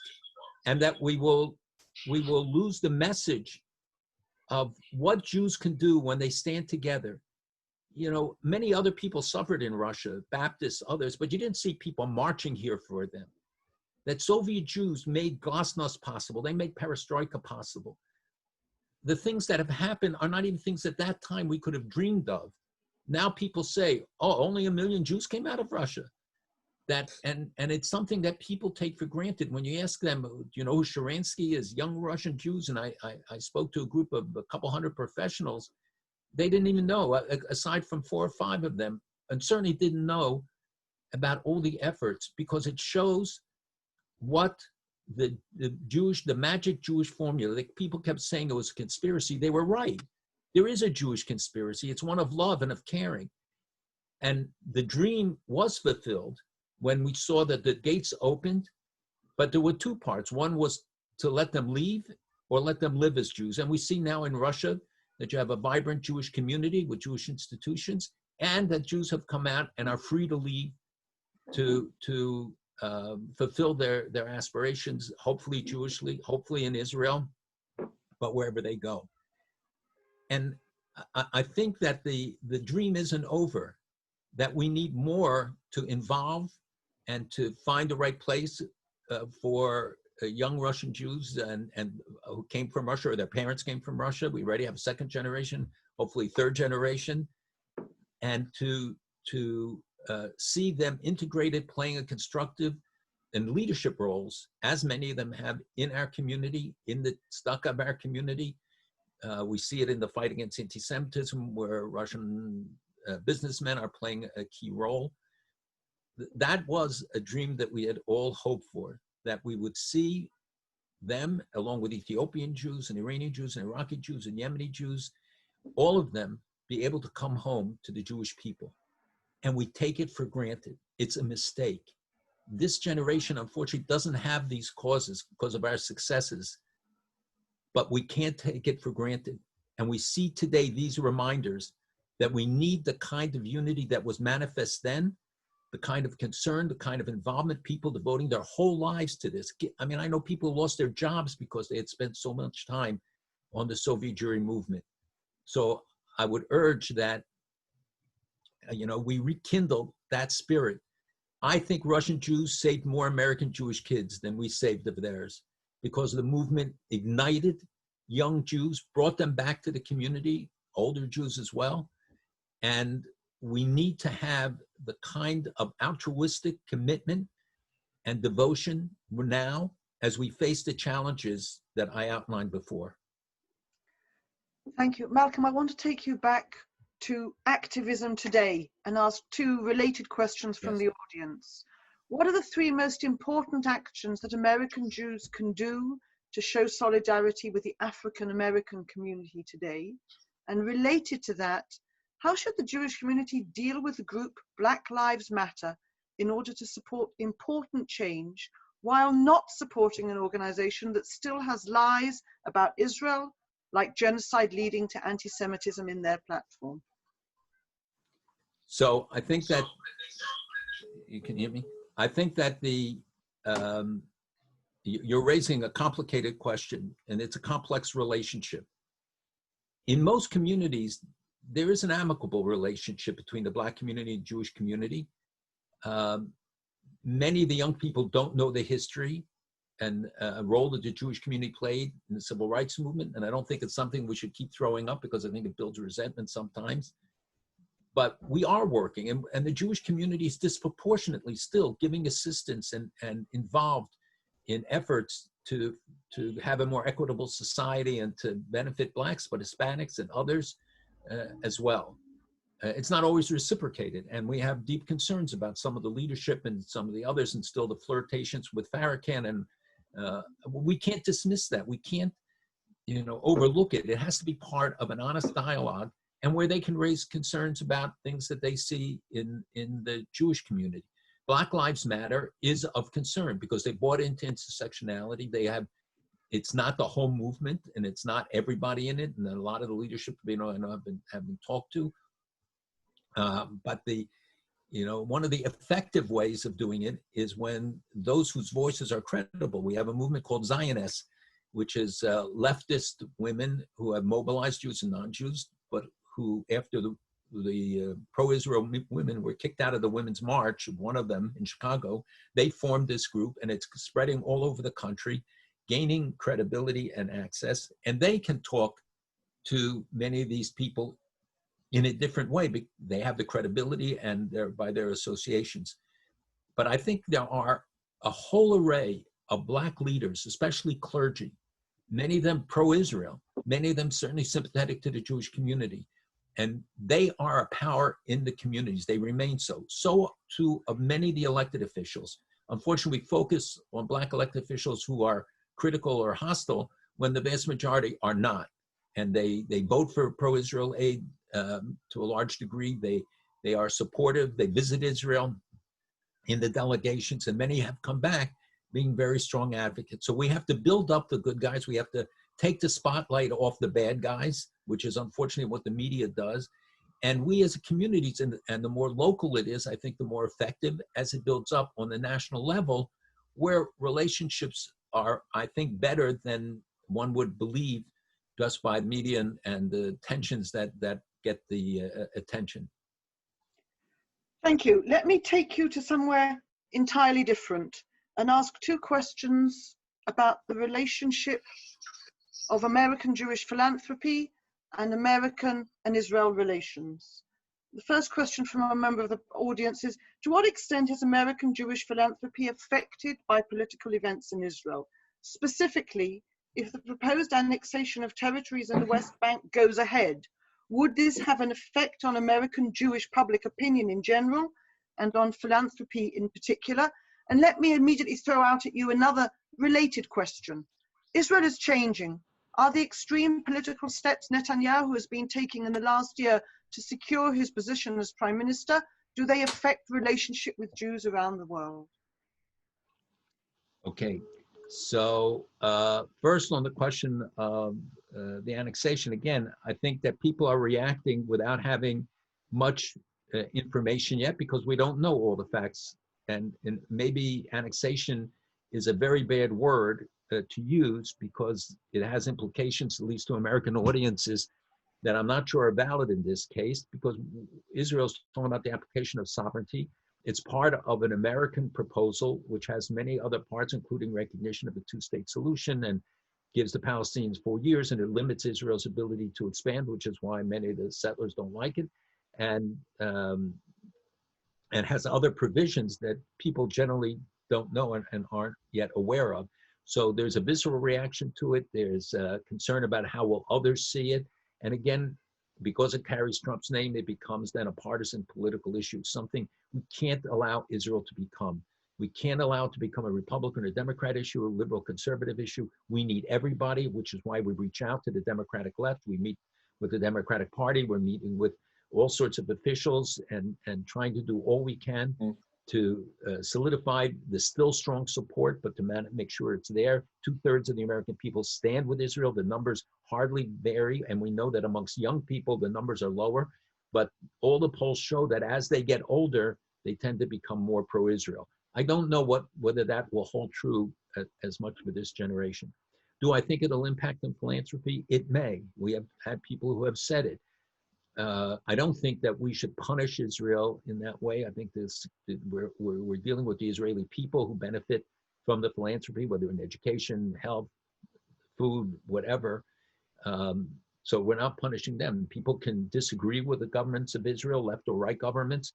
and that we will lose the message of what Jews can do when they stand together. Many other people suffered in Russia, Baptists, others, but you didn't see people marching here for them. That Soviet Jews made glasnost possible. They made perestroika possible. The things that have happened are not even things at that time we could have dreamed of. Now people say, oh, only 1 million Jews came out of Russia. And it's something that people take for granted. When you ask them, do you know who Sharansky is? Young Russian Jews, and I spoke to a group of a couple hundred professionals. They didn't even know, aside from 4 or 5 of them, and certainly didn't know about all the efforts, because it shows what the magic Jewish formula, that people kept saying it was a conspiracy. They were right. There is a Jewish conspiracy. It's one of love and of caring. And the dream was fulfilled when we saw that the gates opened, but there were 2 parts. One was to let them leave or let them live as Jews. And we see now in Russia that you have a vibrant Jewish community with Jewish institutions, and that Jews have come out and are free to leave to fulfill their aspirations, hopefully Jewishly, hopefully in Israel, but wherever they go. And I think that the dream isn't over, that we need more to involve and to find the right place for young Russian Jews and who came from Russia, or their parents came from Russia. We already have a second generation, hopefully third generation, and to see them integrated, playing a constructive and leadership roles, as many of them have in our community, in the stock of our community. We see it in the fight against anti-Semitism, where Russian businessmen are playing a key role. That was a dream that we had all hoped for, that we would see them, along with Ethiopian Jews and Iranian Jews and Iraqi Jews and Yemeni Jews, all of them be able to come home to the Jewish people. And we take it for granted. It's a mistake. This generation, unfortunately, doesn't have these causes because of our successes, but we can't take it for granted. And we see today these reminders that we need the kind of unity that was manifest then, the kind of concern, the kind of involvement, people devoting their whole lives to this. I mean, I know people lost their jobs because they had spent so much time on the Soviet Jewry movement. So I would urge that, we rekindle that spirit. I think Russian Jews saved more American Jewish kids than we saved of theirs, because the movement ignited young Jews, brought them back to the community, older Jews as well. And we need to have the kind of altruistic commitment and devotion now as we face the challenges that I outlined before. Thank you. Malcolm, I want to take you back to activism today and ask two related questions from the audience. What are the three most important actions that American Jews can do to show solidarity with the African American community today? And related to that, how should the Jewish community deal with the group Black Lives Matter in order to support important change while not supporting an organization that still has lies about Israel, like genocide leading to anti-Semitism in their platform? So I think that, you can hear me? I think that you're raising a complicated question, and it's a complex relationship. In most communities, there is an amicable relationship between the Black community and Jewish community. Many of the young people don't know the history and role that the Jewish community played in the civil rights movement, and I don't think it's something we should keep throwing up, because I think it builds resentment sometimes. But we are working, and the Jewish community is disproportionately still giving assistance and involved in efforts to have a more equitable society and to benefit Blacks, but Hispanics and others as well. It's not always reciprocated, and we have deep concerns about some of the leadership and some of the others, and still the flirtations with Farrakhan, and we can't dismiss that. We can't, overlook it. It has to be part of an honest dialogue, and where they can raise concerns about things that they see in the Jewish community. Black Lives Matter is of concern because they bought into intersectionality. It's not the whole movement, and it's not everybody in it, and a lot of the leadership, I know have been talked to. But one of the effective ways of doing it is when those whose voices are credible. We have a movement called Zionists, which is leftist women who have mobilized Jews and non-Jews, but who, after the pro-Israel women were kicked out of the Women's March, one of them in Chicago, they formed this group, and it's spreading all over the country, gaining credibility and access, and they can talk to many of these people in a different way. They have the credibility and by their associations. But I think there are a whole array of Black leaders, especially clergy, many of them pro-Israel, many of them certainly sympathetic to the Jewish community. And they are a power in the communities. They remain so. So too of many of the elected officials. Unfortunately, we focus on Black elected officials who are critical or hostile when the vast majority are not. And they vote for pro-Israel aid to a large degree. They are supportive. They visit Israel in the delegations, and many have come back being very strong advocates. So we have to build up the good guys. We have to take the spotlight off the bad guys, which is unfortunately what the media does. And we as a community, and the more local it is, I think the more effective as it builds up on the national level, where relationships are, I think, better than one would believe just by media and the tensions that get the attention. Thank you. Let me take you to somewhere entirely different and ask two questions about the relationship of American Jewish philanthropy and American and Israel relations. The first question from a member of the audience is, to what extent is American Jewish philanthropy affected by political events in Israel? Specifically, if the proposed annexation of territories in the West Bank goes ahead, would this have an effect on American Jewish public opinion in general and on philanthropy in particular? And let me immediately throw out at you another related question. Israel is changing. Are the extreme political steps Netanyahu has been taking in the last year to secure his position as prime minister, do they affect relationship with Jews around the world? Okay, so first on the question of the annexation, again, I think that people are reacting without having much information yet because we don't know all the facts. And maybe annexation is a very bad word to use because it has implications, at least to American audiences, that I'm not sure are valid in this case, because Israel's talking about the application of sovereignty. It's part of an American proposal, which has many other parts, including recognition of a two-state solution and gives the Palestinians 4 years, and it limits Israel's ability to expand, which is why many of the settlers don't like it, and has other provisions that people generally don't know and aren't yet aware of. So there's a visceral reaction to it. There's concern about how will others see it. And again, because it carries Trump's name, it becomes then a partisan political issue, something we can't allow Israel to become. We can't allow it to become a Republican or Democrat issue, a liberal conservative issue. We need everybody, which is why we reach out to the Democratic left. We meet with the Democratic Party. We're meeting with all sorts of officials and trying to do all we can to solidify the still strong support, but to make sure it's there. 2/3 of the American people stand with Israel. The numbers hardly vary, and we know that amongst young people, the numbers are lower, but all the polls show that as they get older, they tend to become more pro-Israel. I don't know whether that will hold true as much for this generation. Do I think it'll impact on philanthropy? It may. We have had people who have said it. I don't think that we should punish Israel in that way. I think we're dealing with the Israeli people who benefit from the philanthropy, whether in education, health, food, whatever. So we're not punishing them. People can disagree with the governments of Israel, left or right governments,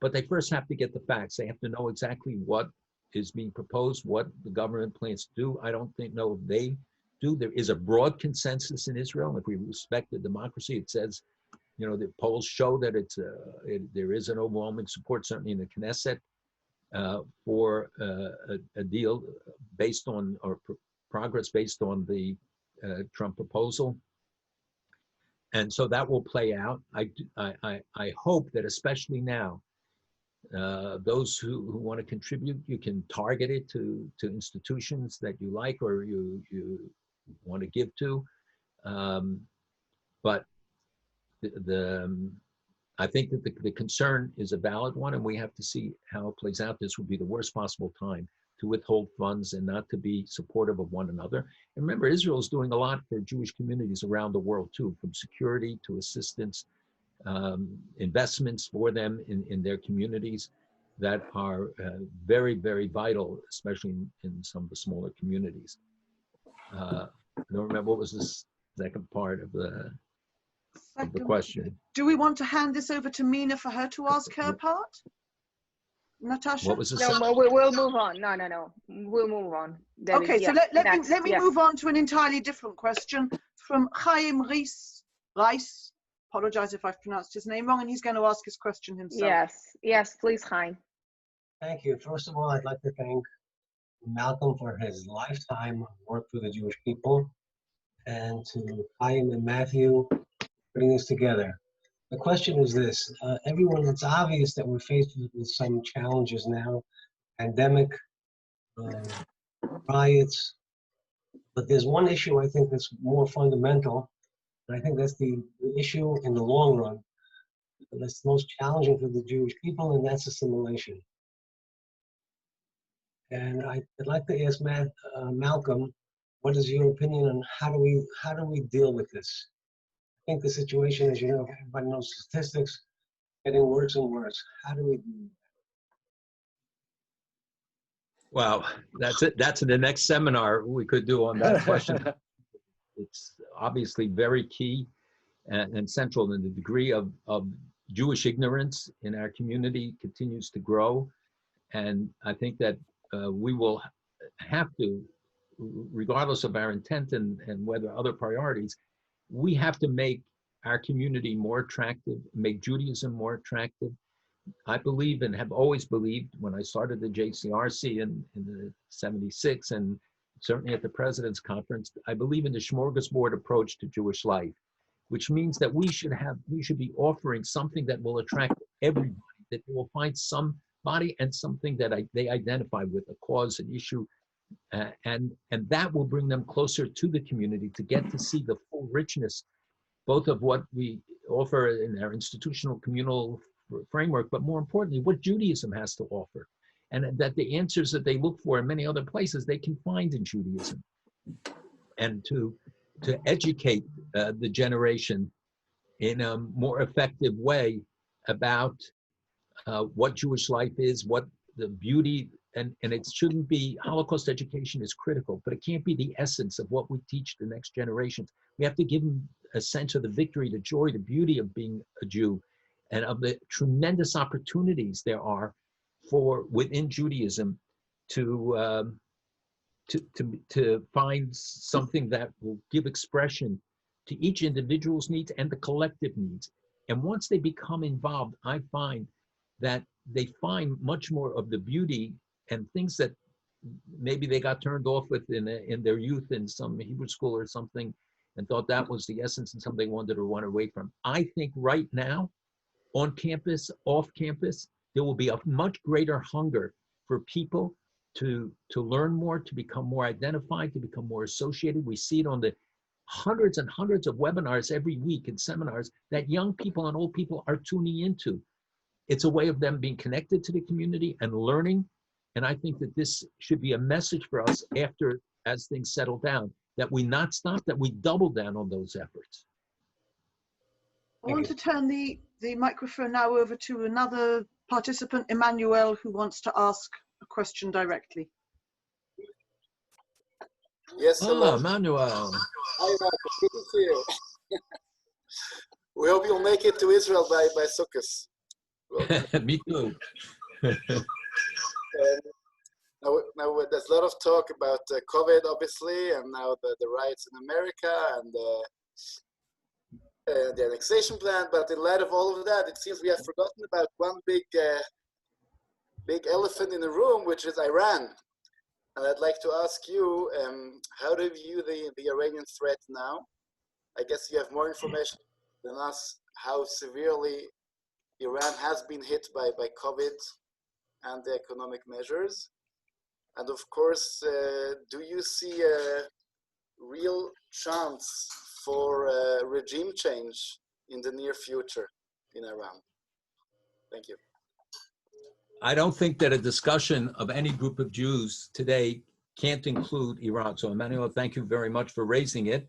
but they first have to get the facts. They have to know exactly what is being proposed, what the government plans to do. I don't know if they do. There is a broad consensus in Israel. If we respect the democracy, it says, you know, the polls show that there is an overwhelming support, certainly in the Knesset, for a deal based on, or progress based on the Trump proposal. And so that will play out. I hope that especially now, those who want to contribute, you can target it to institutions that you like or you want to give to. But I think that the concern is a valid one, and we have to see how it plays out. This would be the worst possible time to withhold funds and not to be supportive of one another. And remember, Israel is doing a lot for Jewish communities around the world too, from security to assistance, investments for them in their communities that are very, very vital, especially in some of the smaller communities. I don't remember what was the second part of the question. Do we want to hand this over to Mina for her to ask her part? Natasha? What was the No, we'll move on. No. We'll move on. Debbie, okay, so yeah, let me move on to an entirely different question from Chaim Reis. Apologize if I've pronounced his name wrong, and he's going to ask his question himself. Yes, please, Chaim. Thank you. First of all, I'd like to thank Malcolm for his lifetime of work for the Jewish people, and to Chaim and Matthew putting this together. The question is this, everyone, it's obvious that we're faced with some challenges now, pandemic, riots, But there's one issue I think that's more fundamental, and I think that's the issue in the long run that's most challenging for the Jewish people, and that's assimilation. And I'd like to ask Malcolm, what is your opinion on how do we deal with this? I think the situation, as you know, everybody knows statistics, getting worse and worse. How do we do that? Well, that's it. That's the next seminar we could do on that question. It's obviously very key and central, in the degree of Jewish ignorance in our community continues to grow. And I think that we will have to, regardless of our intent and whether other priorities, we have to make our community more attractive, make Judaism more attractive. I believe and have always believed, when I started the JCRC in the 76 and certainly at the President's Conference, I believe in the smorgasbord approach to Jewish life, which means that we should be offering something that will attract everybody, that they will find somebody and something that they identify with, a cause, an issue, and that will bring them closer to the community to get to see the full richness, both of what we offer in our institutional communal framework, but more importantly, what Judaism has to offer. And that the answers that they look for in many other places, they can find in Judaism. And to educate the generation in a more effective way about what Jewish life is, what the beauty, and it shouldn't be, Holocaust education is critical, but it can't be the essence of what we teach the next generations. We have to give them a sense of the victory, the joy, the beauty of being a Jew, and of the tremendous opportunities there are for within Judaism to find something that will give expression to each individual's needs and the collective needs. And once they become involved, I find that they find much more of the beauty and things that maybe they got turned off with in their youth in some Hebrew school or something, and thought that was the essence and something they wanted to run away from. I think right now, on campus, off campus, there will be a much greater hunger for people to learn more, to become more identified, to become more associated. We see it on the hundreds and hundreds of webinars every week and seminars that young people and old people are tuning into. It's a way of them being connected to the community and learning. And I think that this should be a message for us after, as things settle down, that we not stop, that we double down on those efforts. I want to turn the microphone now over to another participant, Emmanuel, who wants to ask a question directly. Yes, hello. Emmanuel. Hi, Malcolm. Good to see you. We hope you'll make it to Israel by Sukkot. Me too. Now, there's a lot of talk about COVID, obviously, and now the riots in America and the annexation plan. But in light of all of that, it seems we have forgotten about one big elephant in the room, which is Iran. And I'd like to ask you, how do you view the Iranian threat now? I guess you have more information than us, how severely Iran has been hit by COVID and the economic measures. And of course, do you see a real chance for regime change in the near future in Iran? Thank you. I don't think that a discussion of any group of Jews today can't include Iran. So Emmanuel, thank you very much for raising it.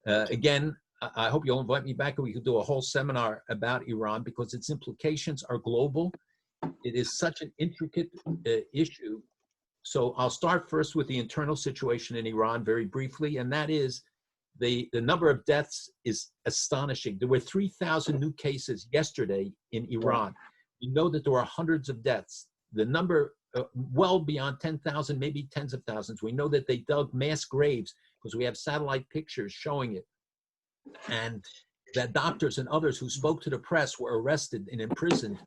Again, I hope you'll invite me back and we could do a whole seminar about Iran because its implications are global. It is such an intricate issue. So I'll start first with the internal situation in Iran very briefly, and that is the number of deaths is astonishing. There were 3,000 new cases yesterday in Iran. We know that there were hundreds of deaths. The number well beyond 10,000, maybe tens of thousands. We know that they dug mass graves because we have satellite pictures showing it. And that doctors and others who spoke to the press were arrested and imprisoned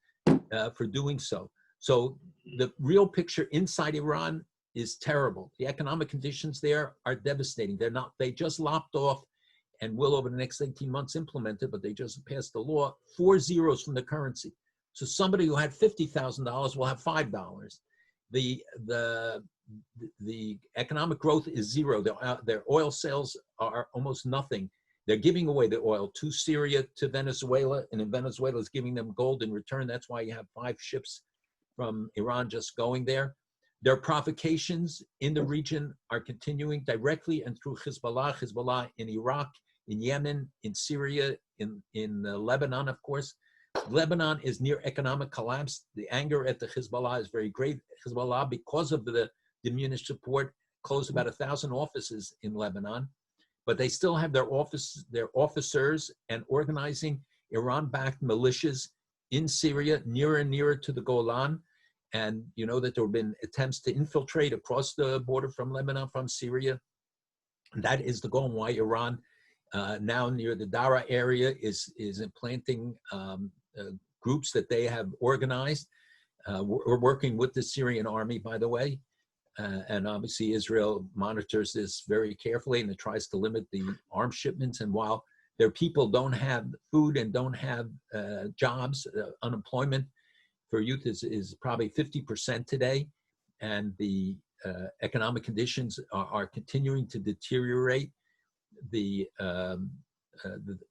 for doing so. So the real picture inside Iran is terrible. The economic conditions there are devastating. They just lopped off and will over the next 18 months implement it, but they just passed the law, 4 zeros from the currency. So somebody who had $50,000 will have $5. The the economic growth is zero. Their oil sales are almost nothing. They're giving away the oil to Syria, to Venezuela, and in Venezuela is giving them gold in return. That's why you have 5 ships from Iran just going there. Their provocations in the region are continuing directly and through Hezbollah in Iraq, in Yemen, in Syria, in Lebanon, of course. Lebanon is near economic collapse. The anger at the Hezbollah is very great. Hezbollah, because of the diminished support, closed about 1,000 offices in Lebanon, but they still have their officers and organizing Iran-backed militias in Syria, nearer and nearer to the Golan. And you know that there have been attempts to infiltrate across the border from Lebanon, from Syria. And that is the goal, and why Iran now near the Dara area is implanting groups that they have organized. We're working with the Syrian army, by the way. And obviously Israel monitors this very carefully, and it tries to limit the arms shipments. And while their people don't have food and don't have jobs, unemployment for youth is probably 50% today, and the economic conditions are continuing to deteriorate. The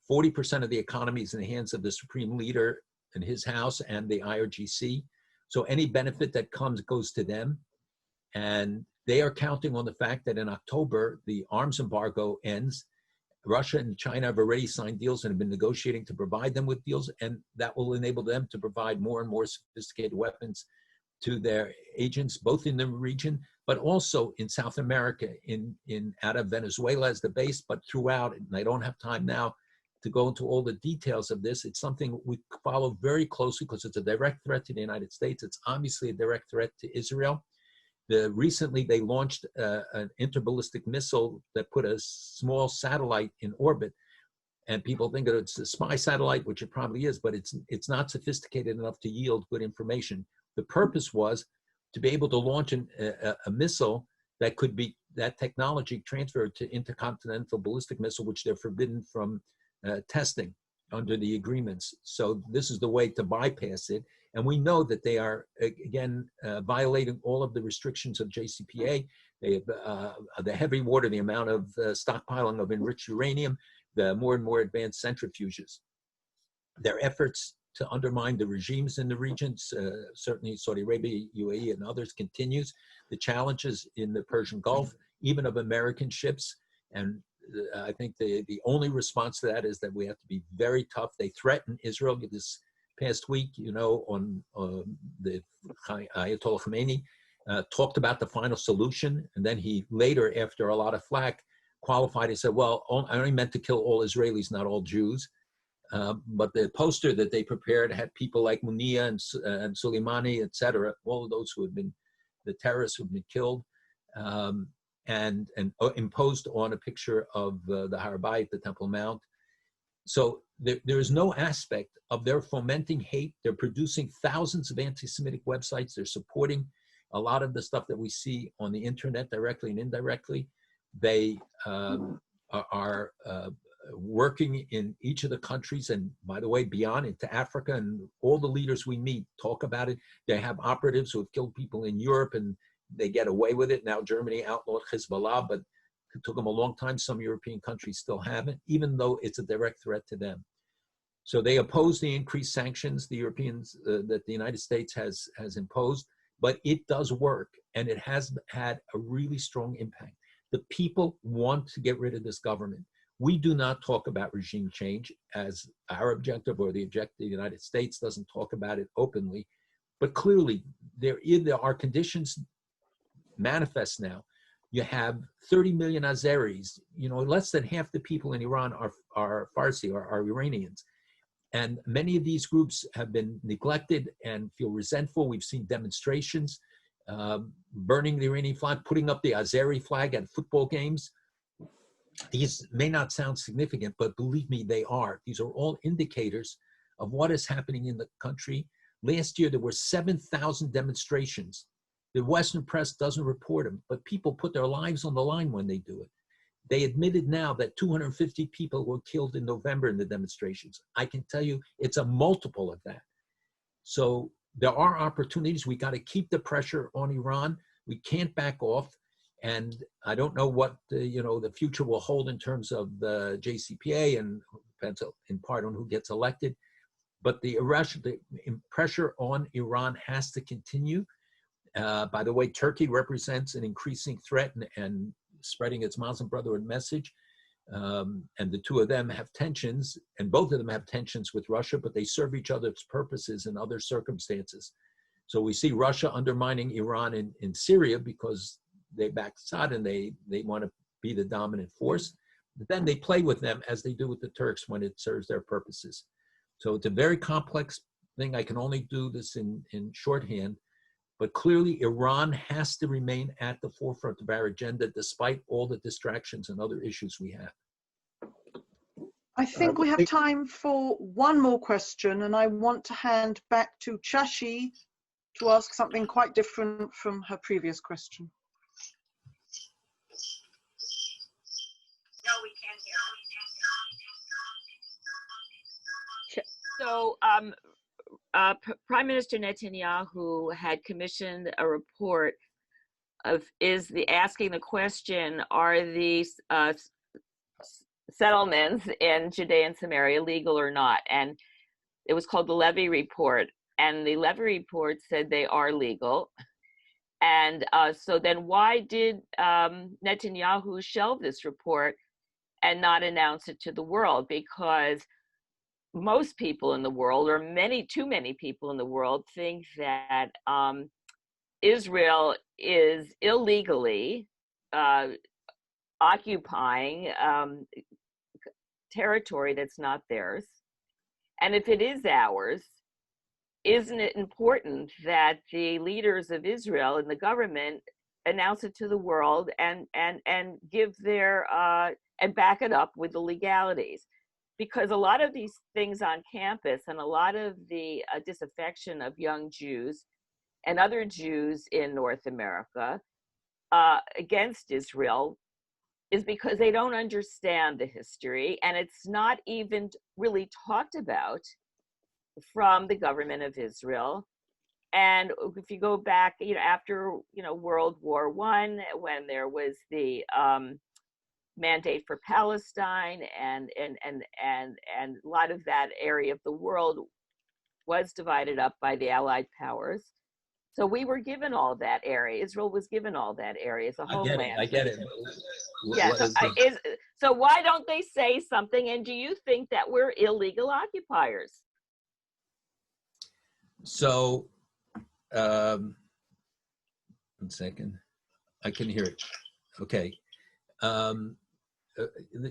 40% of the economy is in the hands of the supreme leader and his house and the IRGC. So any benefit that comes goes to them. And they are counting on the fact that in October, the arms embargo ends. Russia and China have already signed deals and have been negotiating to provide them with deals, and that will enable them to provide more and more sophisticated weapons to their agents, both in the region, but also in South America, out of Venezuela as the base, but throughout. And I don't have time now to go into all the details of this. It's something we follow very closely because it's a direct threat to the United States. It's obviously a direct threat to Israel. Recently, they launched an interballistic missile that put a small satellite in orbit. And people think that it's a spy satellite, which it probably is, but it's not sophisticated enough to yield good information. The purpose was to be able to launch a missile that could be, that technology transferred to intercontinental ballistic missile, which they're forbidden from testing under the agreements. So this is the way to bypass it. And we know that they are, again, violating all of the restrictions of JCPA. They have the heavy water, the amount of stockpiling of enriched uranium, the more and more advanced centrifuges. Their efforts to undermine the regimes in the regions, certainly Saudi Arabia, UAE, and others, continues. The challenges in the Persian Gulf, even of American ships. And I think the only response to that is that we have to be very tough. They threaten Israel. This past week, you know, on the Ayatollah Khomeini talked about the final solution, and then he later, after a lot of flack, qualified and said, well, I only meant to kill all Israelis, not all Jews. But the poster that they prepared had people like Munir and Soleimani, etc., all of those who had been the terrorists who had been killed, and imposed on a picture of the Har Bayit, the Temple Mount. So there is no aspect of their fomenting hate. They're producing thousands of anti-Semitic websites. They're supporting a lot of the stuff that we see on the internet directly and indirectly. They are working in each of the countries, and by the way, beyond into Africa, and all the leaders we meet talk about it. They have operatives who have killed people in Europe and they get away with it. Now Germany outlawed Hezbollah, but it took them a long time. Some European countries still haven't, even though it's a direct threat to them. So they oppose the increased sanctions the Europeans, that the United States has imposed, but it does work, and it has had a really strong impact. The people want to get rid of this government. We do not talk about regime change as our objective, or the objective of the United States doesn't talk about it openly, but clearly there are conditions manifest now. You have 30 million Azeris, you know, less than half the people in Iran are Farsi, or are Iranians. And many of these groups have been neglected and feel resentful. We've seen demonstrations, burning the Iranian flag, putting up the Azeri flag at football games. These may not sound significant, but believe me, they are. These are all indicators of what is happening in the country. Last year, there were 7,000 demonstrations. The Western press doesn't report them, but people put their lives on the line when they do it. They admitted now that 250 people were killed in November in the demonstrations. I can tell you it's a multiple of that. So there are opportunities. We got to keep the pressure on Iran. We can't back off. And I don't know what the future will hold in terms of the JCPA, and depends in part on who gets elected. But the pressure on Iran has to continue. By the way, Turkey represents an increasing threat and spreading its Muslim Brotherhood message. And the two of them have tensions, and both of them have tensions with Russia, but they serve each other's purposes in other circumstances. So we see Russia undermining Iran in Syria because they back Assad and they want to be the dominant force. But then they play with them as they do with the Turks when it serves their purposes. So it's a very complex thing. I can only do this in shorthand, but clearly Iran has to remain at the forefront of our agenda despite all the distractions and other issues we have. I think we have time for one more question, and I want to hand back to Chashi to ask something quite different from her previous question. No, we can't hear. So Prime Minister Netanyahu had commissioned a report of asking the question, are these settlements in Judea and Samaria legal or not? And it was called the Levy Report. And the Levy Report said they are legal. And so then why did Netanyahu shelve this report and not announce it to the world? Because most people in the world, or too many people in the world, think that Israel is illegally occupying territory that's not theirs. And if it is ours, isn't it important that the leaders of Israel and the government announce it to the world and give their and back it up with the legalities? Because a lot of these things on campus and a lot of the disaffection of young Jews and other Jews in North America against Israel is because they don't understand the history, and it's not even really talked about from the government of Israel. And if you go back, after World War I, when there was the mandate for Palestine, and a lot of that area of the world was divided up by the Allied powers. So we were given all that area. Israel was given all that area as a homeland. I get it. Yeah. So why don't they say something? And do you think that we're illegal occupiers? So, 1 second. I can hear it. Okay.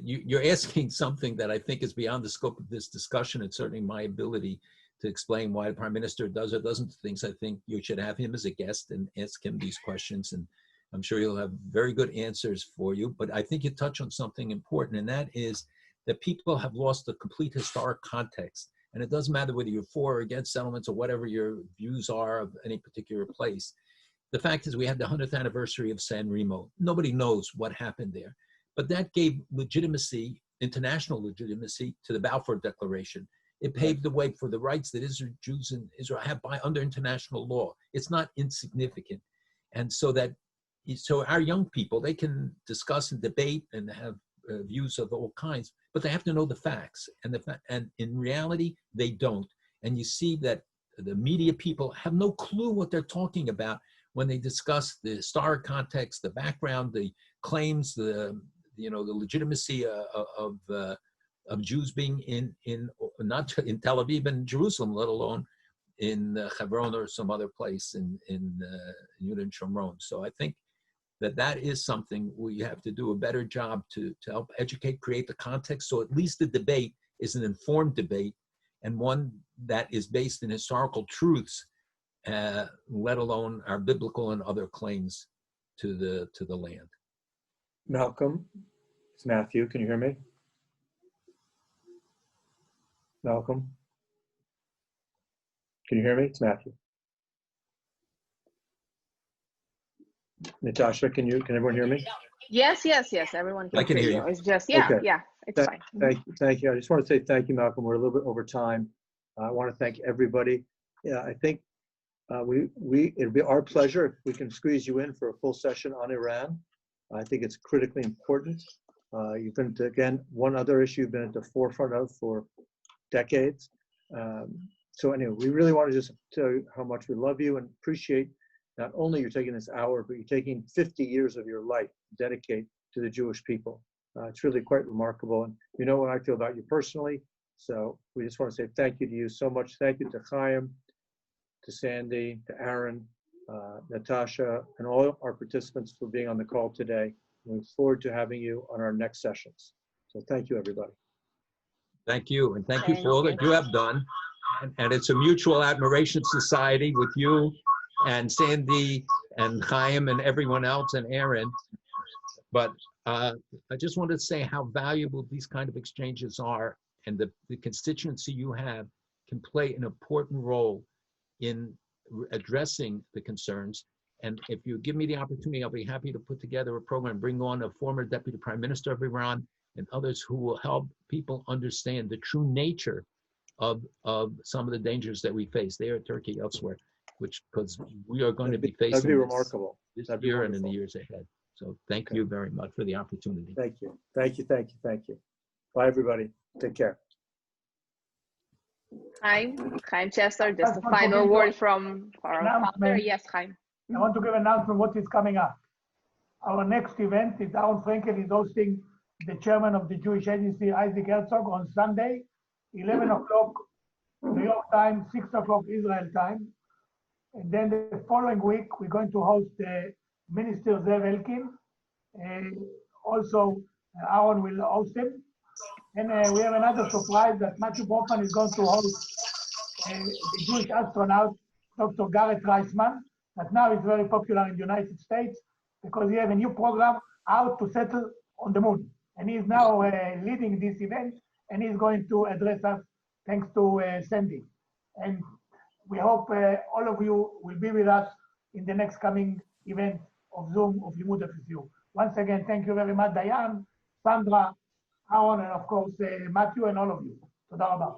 You're asking something that I think is beyond the scope of this discussion, and certainly my ability to explain why the Prime Minister does or doesn't things. I think you should have him as a guest and ask him these questions, and I'm sure he'll have very good answers for you. But I think you touch on something important, and that is that people have lost the complete historic context. And it doesn't matter whether you're for or against settlements or whatever your views are of any particular place. The fact is we had the 100th anniversary of San Remo. Nobody knows what happened there. But that gave legitimacy, international legitimacy, to the Balfour Declaration. It paved the way for the rights that Jews in Israel have under international law. It's not insignificant. And so our young people, they can discuss and debate and have views of all kinds, but they have to know the facts. And in reality, they don't. And you see that the media people have no clue what they're talking about when they discuss the historic context, the background, the claims, the legitimacy of Jews being in not in Tel Aviv and Jerusalem, let alone in Hebron or some other place in Yehuda and Shomron. So I think that is something we have to do a better job to help educate, create the context, so at least the debate is an informed debate and one that is based in historical truths, let alone our biblical and other claims to the land. Malcolm, it's Matthew. Can you hear me? Malcolm? Can you hear me? It's Matthew. Natasha, can everyone hear me? Yes, everyone can, I can hear you. It's just, Okay. it's fine. Thank you. I just want to say thank you, Malcolm. We're a little bit over time. I want to thank everybody. Yeah, I think It'd be our pleasure if we can squeeze you in for a full session on Iran. I think it's critically important. You've been, again, one other issue you've been at the forefront of for decades. So anyway, we really want to just tell you how much we love you and appreciate not only you're taking this hour, but you're taking 50 years of your life to dedicate to the Jewish people. It's really quite remarkable. And you know what I feel about you personally. So we just want to say thank you to you so much. Thank you to Chaim, to Sandy, to Aaron, Natasha, and all our participants for being on the call today. We look forward to having you on our next sessions. So thank you, everybody. Thank you, and thank you for all that you have done. And it's a mutual admiration society with you and Sandy and Chaim and everyone else and Aaron. But I just wanted to say how valuable these kind of exchanges are, and the constituency you have can play an important role in addressing the concerns. And if you give me the opportunity, I'll be happy to put together a program, bring on a former Deputy Prime Minister of Iran and others who will help people understand the true nature of some of the dangers that we face there in Turkey, elsewhere, because we are going to be facing that'd be remarkable. this That'd be year and in wonderful. the years ahead. So thank you very much for the opportunity. Thank you. Thank you. Thank you. Thank you. Bye, everybody. Take care. Chaim Chester, just a final word from our founder. Yes, Chaim. I want to give an announcement what is coming up. Our next event is Aaron Frankel is hosting the chairman of the Jewish Agency, Isaac Herzog, on Sunday, 11 o'clock New York time, 6 o'clock Israel time. And then the following week, we're going to host Minister Zev Elkin. Also, Aaron will host him. And we have another surprise that Matthew Bronfman is going to host the Jewish astronaut, Dr. Garrett Reisman, that now is very popular in the United States because he has a new program, How to Settle on the Moon. And he's now leading this event, and he's going to address us thanks to Sandy. And we hope all of you will be with us in the next coming event of Zoom of Limmud FSU. Once again, thank you very much, Diane, Sandra, Aaron, and of course, Matthew, and all of you. Toda rabah.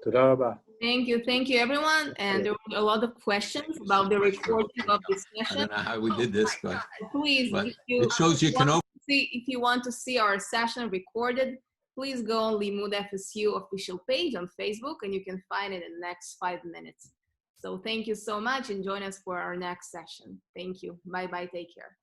Toda rabah. Thank you, everyone. And there were a lot of questions about the recording of this session. I don't know how we did this, but Please, it shows you can open. If you want to see our session recorded, please go on Limmud FSU official page on Facebook, and you can find it in the next 5 minutes. So thank you so much, and join us for our next session. Thank you. Bye-bye. Take care.